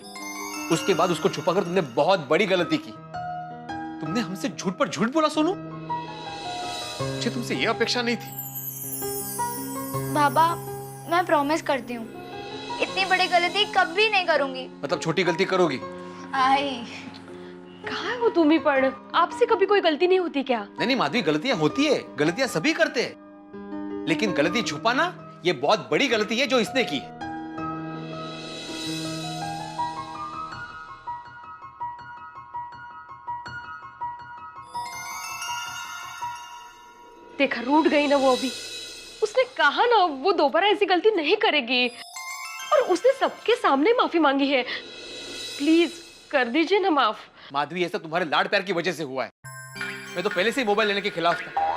उसके बाद उसको छुपाकर तुमने बहुत बड़ी गलती की। तुमने हमसे झूठ पर झूठ बोला सोनू। मुझे तुमसे ये अपेक्षा नहीं थी। बाबा, मैं प्रॉमिस करती हूँ इतनी बड़ी गलती कभी नहीं करूंगी। मतलब छोटी गलती करोगी? आई कहाँ है वो तुम ही पढ़? आपसे कभी कोई गलती नहीं होती क्या? नहीं माधवी, गलतियां होती है, गलतियां सभी करते हैं, लेकिन गलती छुपाना ये बहुत बड़ी गलती है जो इसने की है। देखा, रूठ गई ना वो अभी। उसने कहा ना वो दोबारा ऐसी गलती नहीं करेगी, और उसने सबके सामने माफी मांगी है। प्लीज कर दीजिए ना माफ। माधवी, ऐसा तुम्हारे लाड प्यार की वजह से हुआ है। मैं तो पहले से ही मोबाइल लेने के खिलाफ था।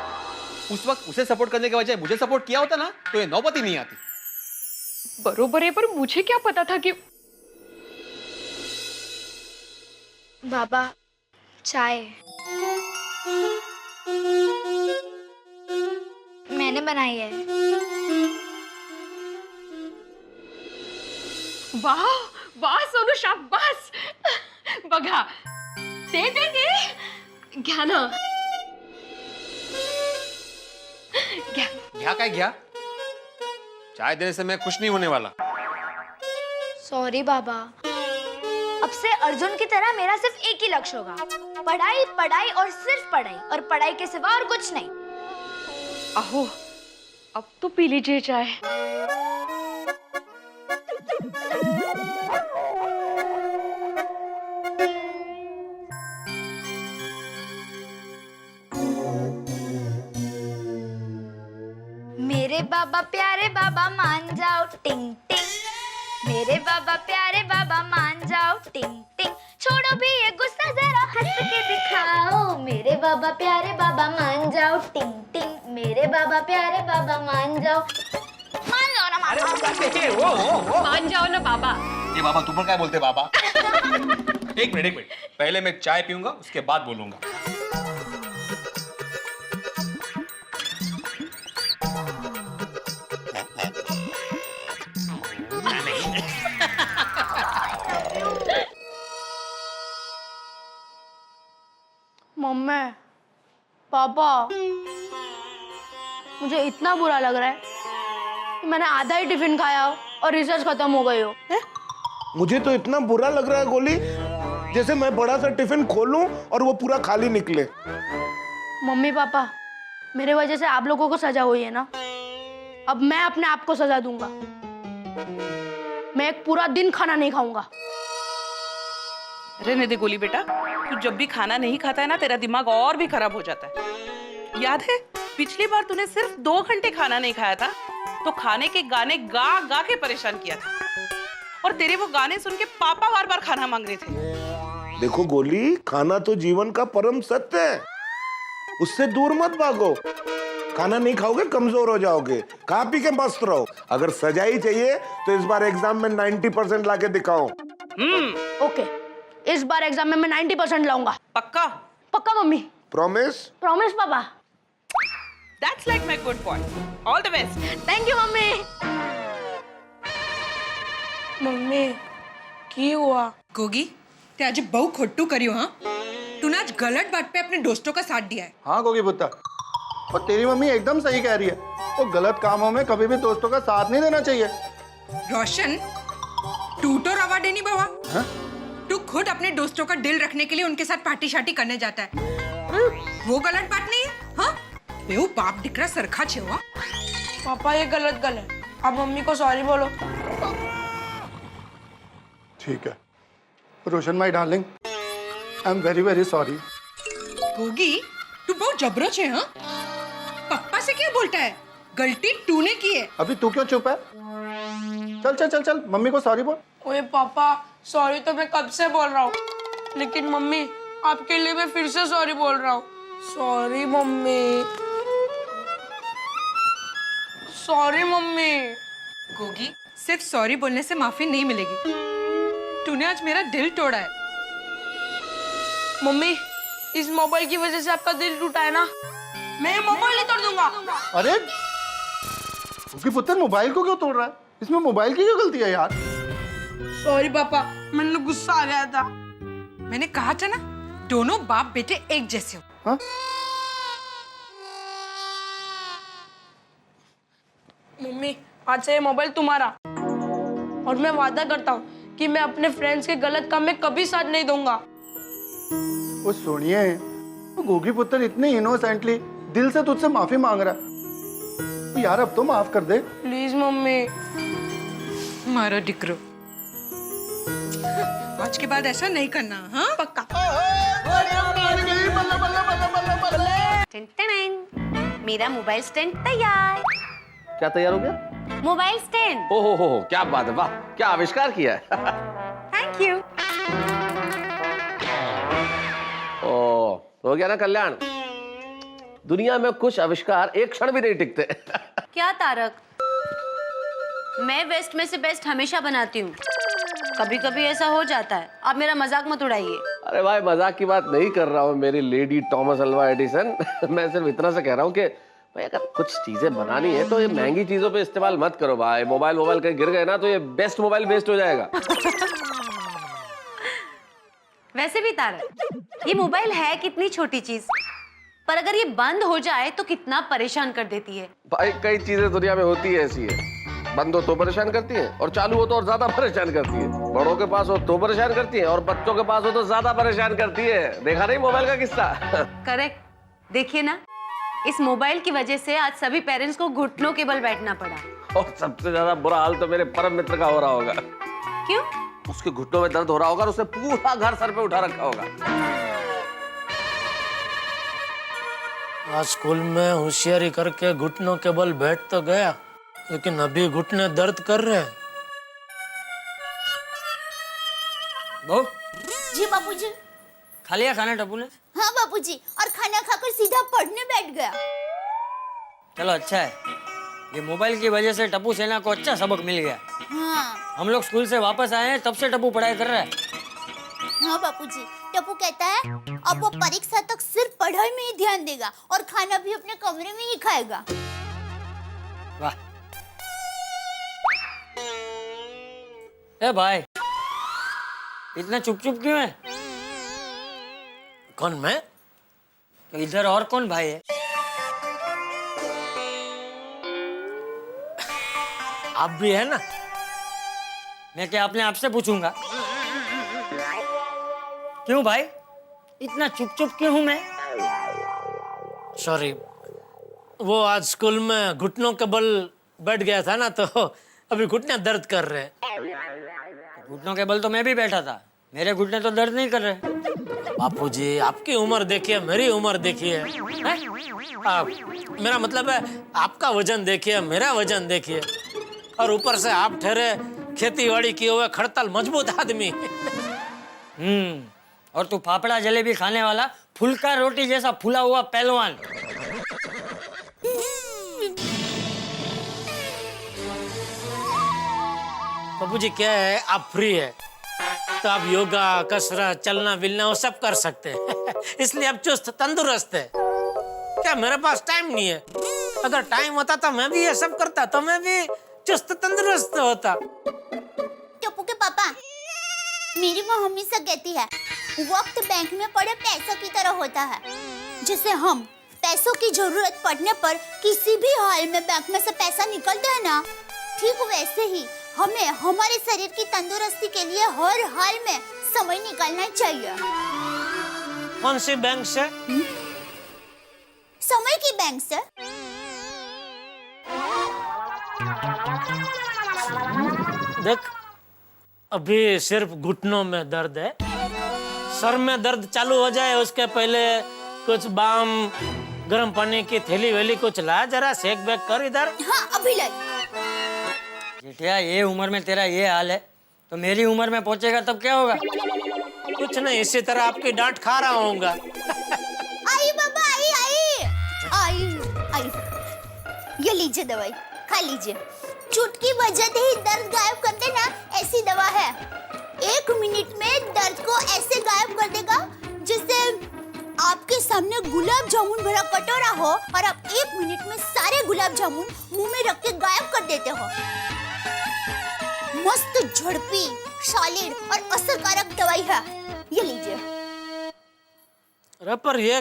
उस वक्त उसे सपोर्ट करने के बजाय मुझे सपोर्ट किया होता ना तो ये नौबत ही नहीं आती। बरोबर है, पर मुझे क्या पता था कि। बाबा, चाय मैंने बनाई है। वाह वाह सोनू, शाबाश। बघा, दे दे दे घ्या ना। घ्या काय घ्या? चाय देने से मैं खुश नहीं होने वाला। सॉरी बाबा, अब से अर्जुन की तरह मेरा सिर्फ एक ही लक्ष्य होगा, पढ़ाई पढ़ाई और सिर्फ पढ़ाई, और पढ़ाई के सिवा और कुछ नहीं। आहो, अब तो पी लीजिए चाय। मेरे बाबा प्यारे बाबा मान जाओ टिंग टिंग, मेरे बाबा प्यारे बाबा मान जाओ टिंग टिंग, छोड़ो भी ये गुस्सा जरा हंस के दिखाओ, मेरे बाबा प्यारे बाबा मान जाओ टिंग टिंग, मेरे बाबा प्यारे बाबा मान जाओ ना मान जाओ ना बाबा। ये बाबा तुम पर क्या बोलते बाबा? एक मिनट, पहले मैं चाय पीऊंगा उसके बाद बोलूंगा। मम्मी, पापा, मुझे इतना बुरा लग रहा है कि मैंने आधा ही टिफिन खाया और रिसर्च खत्म हो गई हो। मुझे तो इतना बुरा लग रहा है गोली, जैसे मैं बड़ा सा टिफिन खोलूं और वो पूरा खाली निकले। मम्मी पापा, मेरे वजह से आप लोगों को सजा हुई है ना, अब मैं अपने आप को सजा दूंगा। मैं एक पूरा दिन खाना नहीं खाऊंगा। रहने दे गोली बेटा, तू जब भी खाना नहीं खाता है ना, तेरा दिमाग और भी खराब हो जाता है। याद है पिछली बार तूने सिर्फ 2 घंटे खाना नहीं खाया था तो खाने के गाने गा गा के परेशान किया था, और तेरे वो गाने सुन के पापा बार बार खाना मांग रहे थे। देखो गोली, खाना तो जीवन का परम सत्य है, उससे दूर मत भागो। खाना नहीं खाओगे कमजोर हो जाओगे, खा पी के मस्त रहो। अगर सजाई चाहिए तो इस बार एग्जाम में 90% लाके दिखाओ। ओके, इस बार एग्जाम में मैं 90% लाऊंगा। पक्का? पक्का मम्मी। प्रॉमिस? प्रॉमिस पापा। That's like my good boy. All the best. Thank you mummy. Mummy, की हुआ? गोगी, ते आज बहु खोटू करियो। हाँ, तूने आज गलत बात पे अपने दोस्तों का साथ दिया है। हाँ गोगी पुत्र, और तेरी मम्मी एकदम सही कह रही है, वो गलत कामों में कभी भी दोस्तों का साथ नहीं देना चाहिए। रोशन, तू तो रवा देनी बाबा। हाँ? तू खुद अपने दोस्तों का दिल रखने के लिए उनके साथ पार्टी शार्टी करने जाता है, वो गलत बात नहीं है। हाँ, बेऊ बाप दिकरा सरखा छे हुआ। पापा ये गलत गल है, आप मम्मी को सॉरी बोलो। ठीक है Roshan my darling, I am very very sorry. Gogi, तू बहुत जबरो छे। हाँ, पापा से क्या बोलता है? गलती तूने की है। अभी तू क्यों चुप है? चल चल चल चल मम्मी को सॉरी बोल। ओए पापा, सॉरी तो मैं कब से बोल रहा हूँ, लेकिन मम्मी आपके लिए मैं फिर से सॉरी बोल रहा हूँ। Sorry mummy, sorry mummy. Gogi, सिर्फ सॉरी बोलने से माफी नहीं मिलेगी। तूने आज मेरा दिल तोड़ा है। मम्मी, इस मोबाइल की वजह से आपका दिल टूटा है ना, मैं ये मोबाइल ही तोड़ दूंगा। अरे क्योंकि पुत्र मोबाइल को क्यों तोड़ रहा है? इसमें मोबाइल की क्या गलती है यार? सॉरी पापा, मैंने गुस्सा आ गया था। मैंने कहा था ना, दोनों बाप बेटे एक जैसे हो। हाँ? मम्मी, आज से ये मोबाइल तुम्हारा, और मैं वादा करता हूँ कि मैं अपने फ्रेंड्स के गलत काम में कभी साथ नहीं दूंगा। वो सुनिए, वो गोगी पुत्र इतने इनोसेंटली दिल से तुझसे माफी मांग रहा है। यार अब तो माफ कर दे प्लीज मम्मी। मारो डिक्रो, आज के बाद ऐसा नहीं करना। हाँ पक्का। मेरा मोबाइल स्टैंड तैयार। क्या तैयार हो गया? Mobile stand. हो, क्या बात है, वाह, क्या आविष्कार किया है। Thank you. ओ, हो गया ना कल्याण? दुनिया में कुछ आविष्कार एक क्षण भी नहीं टिकते। क्या तारक, मैं वेस्ट में से बेस्ट हमेशा बनाती हूँ, कभी कभी ऐसा हो जाता है। आप मेरा मजाक मत उड़ाइए। अरे भाई, मजाक की बात नहीं कर रहा हूँ मेरी लेडी थॉमस अल्वा एडिसन। मैं सिर्फ इतना से कह रहा हूँ कि भाई अगर कुछ चीजें बनानी है तो ये महंगी चीजों पे इस्तेमाल मत करो भाई। मोबाइल कहीं गिर गए ना तो ये बेस्ट मोबाइल वेस्ट हो जाएगा। वैसे भी तारक, ये मोबाइल है कितनी छोटी चीज, पर अगर ये बंद हो जाए तो कितना परेशान कर देती है। भाई कई चीजें दुनिया में होती है ऐसी है, बंद हो तो परेशान करती है, और चालू हो तो और ज्यादा परेशान करती है। बड़ों के पास हो तो परेशान करती है, और बच्चों के पास हो तो ज्यादा परेशान करती है। देखा नहीं मोबाइल का किस्सा? करेक्ट। देखिए ना, इस मोबाइल की वजह से आज सभी पेरेंट्स को घुटनों के बल बैठना पड़ा। और सबसे ज्यादा बुरा हाल तो मेरे परम मित्र का हो रहा होगा। क्यों? उसके घुटनों में दर्द हो रहा होगा और उसने पूरा घर सर पे उठा रखा होगा। आज स्कूल में होशियारी करके घुटनों के बल बैठ तो गया, लेकिन अभी घुटने दर्द कर रहे हैं। बहू जी बापूजी। खा लिया खाना टप्पू ने? हाँ बापूजी, और खाना खाकर सीधा पढ़ने बैठ गया। चलो अच्छा है, ये मोबाइल की वजह से टप्पू सेना को अच्छा सबक मिल गया। हाँ हम लोग स्कूल से वापस आए हैं तब से टप्पू पढ़ाई कर रहा है। हाँ बापूजी, टप्पू कहता है अब वो परीक्षा तक सिर्फ पढ़ाई में ही ध्यान देगा और खाना भी अपने कमरे में ही खाएगा। वाह। ए भाई, इतना चुप चुप क्यों है? कौन, मैं? तो इधर और कौन भाई है? आप भी है ना? मैं क्या अपने आप से पूछूंगा? क्यों भाई, इतना चुप चुप क्यों हूं मैं? सॉरी, वो आज स्कूल में घुटनों के बल बैठ गया था ना, तो अभी घुटने दर्द कर रहे हैं। घुटनों के बल तो मैं भी बैठा था, मेरे घुटने तो दर्द नहीं कर रहे। बापूजी, आपकी उम्र देखिए, मेरी उम्र देखिए। मेरा मतलब है आपका वजन देखिए, मेरा वजन देखिए, और ऊपर से आप ठहरे खेतीबाड़ी किए हुए खड़ताल मजबूत आदमी। और तू फाफड़ा जलेबी खाने वाला फुलका रोटी जैसा फूला हुआ पहलवान। बापूजी क्या है, आप फ्री है तो आप योगा, कसरत, चलना बिलना वो सब कर सकते हैं। इसलिए आप चुस्त तंदुरुस्त है। क्या मेरे पास टाइम नहीं है? अगर टाइम होता तो मैं भी ये सब करता, तो मैं भी चुस्त तंदुरुस्त होता। टप्पू के पापा, मेरी माँ हमेशा कहती है वक्त बैंक में पड़े पैसों की तरह होता है। जैसे हम पैसों की जरूरत पड़ने पर किसी भी हाल में बैंक में से पैसा निकलता है ना, ठीक वैसे ही हमें हमारे शरीर की तंदुरुस्ती के लिए हर हाल में समय निकालना चाहिए। कौन सी बैंक से? समय की बैंक से। देख, अभी सिर्फ घुटनों में दर्द है, सर में दर्द चालू हो जाए उसके पहले कुछ बाम, गर्म पानी की थैली वेली कुछ ला, जरा सेक बेक कर इधर। हाँ अभी ले। जेठिया, ये उम्र में तेरा ये हाल है तो मेरी उम्र में पहुंचेगा तब क्या होगा? कुछ नहीं, इसी तरह आपकी डांट खा रहा होऊंगा। आई बाबा, आई। ये लीजिए दवाई, खा लीजिए। चुटकी बजाते ही दर्द गायब कर देना, ऐसी दवा है। 1 मिनट में दर्द को ऐसे गायब कर देगा जैसे आपके सामने गुलाब जामुन भरा कटोरा हो और आप 1 मिनट में सारे गुलाब जामुन मुंह में रख के गायब कर देते हो। मस्त झड़पी, सॉलिड और असरकारक दवाई है, ये लीजिए। अरे पर ये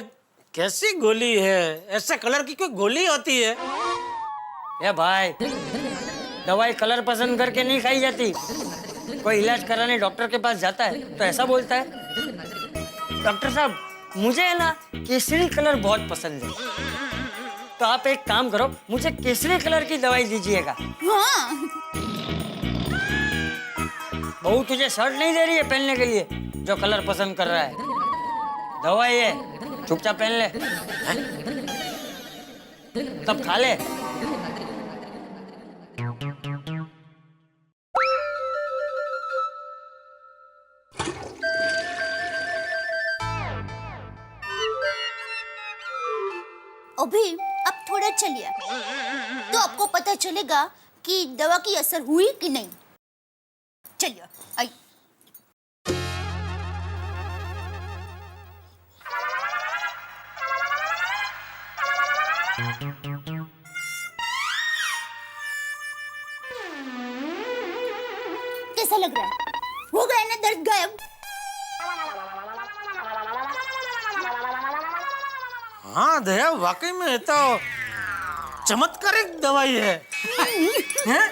कैसी गोली है? ऐसे कलर की कोई गोली होती है? ए भाई, दवाई कलर पसंद करके नहीं खाई जाती। कोई इलाज कराने डॉक्टर के पास जाता है तो ऐसा बोलता है, डॉक्टर साहब मुझे है ना केसरी कलर बहुत पसंद है, तो आप एक काम करो, मुझे केसरी कलर की दवाई दीजिएगा। हाँ। बहू तुझे शर्ट नहीं दे रही है पहनने के लिए जो कलर पसंद कर रहा है? दवाई है, चुपचाप पहन ले, तब खा ले। अभी अब थोड़ा चलिए तो आपको पता चलेगा कि दवा की असर हुई कि नहीं। चलिए आइए। कैसा लग रहा है? हो गया ना दर्द गायब? हाँ दया, वाकई में तो चमत्कारिक दवाई है। हैं?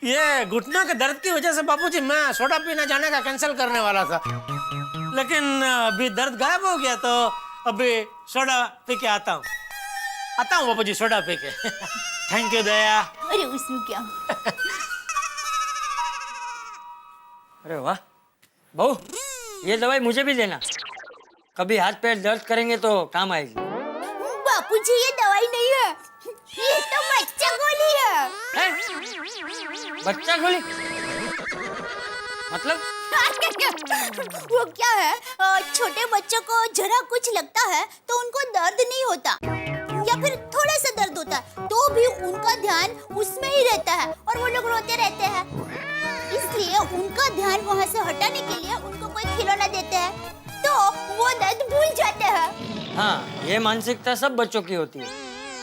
ये घुटनों के दर्द की वजह से बापूजी मैं सोडा पीने जाने का कैंसिल करने वाला था, लेकिन अभी दर्द गायब हो गया तो अभी सोडा पी के आता हूँ बापूजी, सोडा पी के। थैंक यू दया। अरे उसमें क्या? अरे वाह बहू, ये दवाई मुझे भी देना, कभी हाथ पैर दर्द करेंगे तो काम आएगी। बापूजी ये दवाई नहीं है, ये तो बच्चा गोली है। बच्चा गोली मतलब? वो क्या है, छोटे बच्चों को जरा कुछ लगता है तो उनको दर्द नहीं होता या फिर थोड़ा सा दर्द होता है तो भी उनका ध्यान उसमें ही रहता है और वो लोग रोते रहते हैं। इसलिए उनका ध्यान वहाँ से हटाने के लिए उनको कोई खिलौना देते हैं तो वो दर्द भूल जाते हैं। हाँ, ये मानसिकता सब बच्चों की होती है।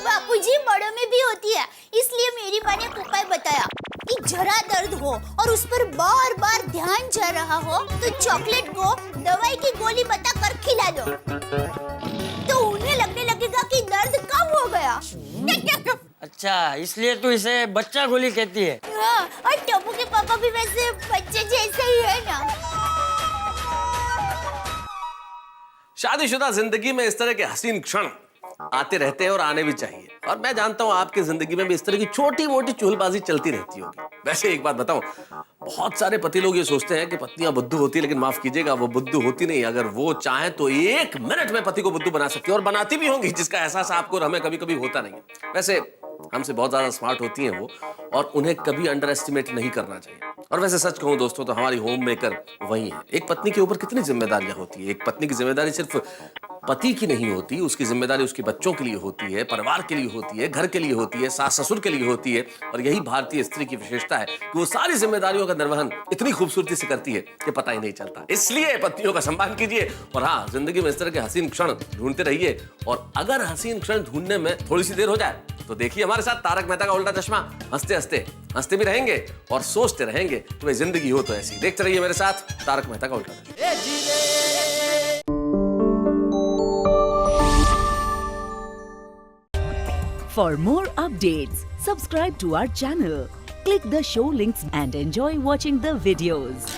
बापूजी बड़ों में भी होती है, इसलिए मेरी माँ ने एक उपाय बताया कि जरा दर्द हो और उस पर बार बार ध्यान जा रहा हो तो चॉकलेट को दवाई की गोली बताकर खिला दो, तो उन्हें लगने लगेगा कि दर्द कम हो गया। अच्छा, इसलिए तू इसे बच्चा गोली कहती है। हाँ, और टप्पू के पापा भी वैसे बच्चे जैसे ही है ना। शादीशुदा जिंदगी में इस तरह के हसीन क्षण आते रहते हैं और आने भी चाहिए, और मैं जानता हूँ आपकी जिंदगी में भी इस तरह की छोटी मोटी चुलबाजी चलती रहती होगी। वैसे एक बात बताऊं, बहुत सारे पति लोग ये सोचते हैं कि पत्नियां बुद्धू होती है, लेकिन माफ कीजिएगा वो बुद्धू होती नहीं। अगर वो चाहे तो 1 मिनट में पति को बुद्धू बना सकती है, और बनाती भी होंगी, जिसका एहसास आपको और हमें कभी कभी होता नहीं है। वैसे हमसे बहुत ज्यादा स्मार्ट होती हैं वो, और उन्हें कभी अंडर एस्टिमेट नहीं करना चाहिए। और वैसे सच कहूं दोस्तों तो हमारी होम मेकर वही है। एक पत्नी के ऊपर कितनी जिम्मेदारियां होती है। एक पत्नी की जिम्मेदारी सिर्फ पति की नहीं होती, उसकी जिम्मेदारी उसके बच्चों के लिए होती है, परिवार के लिए होती है, घर के लिए होती है, सास ससुर के लिए होती है। और यही भारतीय स्त्री की विशेषता है कि वो सारी जिम्मेदारियों का निर्वहन इतनी खूबसूरती से करती है कि पता ही नहीं चलता। इसलिए पत्नियों का सम्मान कीजिए, और हाँ, जिंदगी में इस तरह के हसीन क्षण ढूंढते रहिए। और अगर हसीन क्षण ढूंढने में थोड़ी सी देर हो जाए तो देखिए हमारे साथ तारक मेहता का उल्टा चश्मा। हंसते हंसते हंसते भी रहेंगे और सोचते रहेंगे कि भाई जिंदगी हो तो ऐसी। देखते रहिए मेरे साथ तारक मेहता का उल्टा चश्मा। For more updates, subscribe to our channel, click the show links and enjoy watching the videos.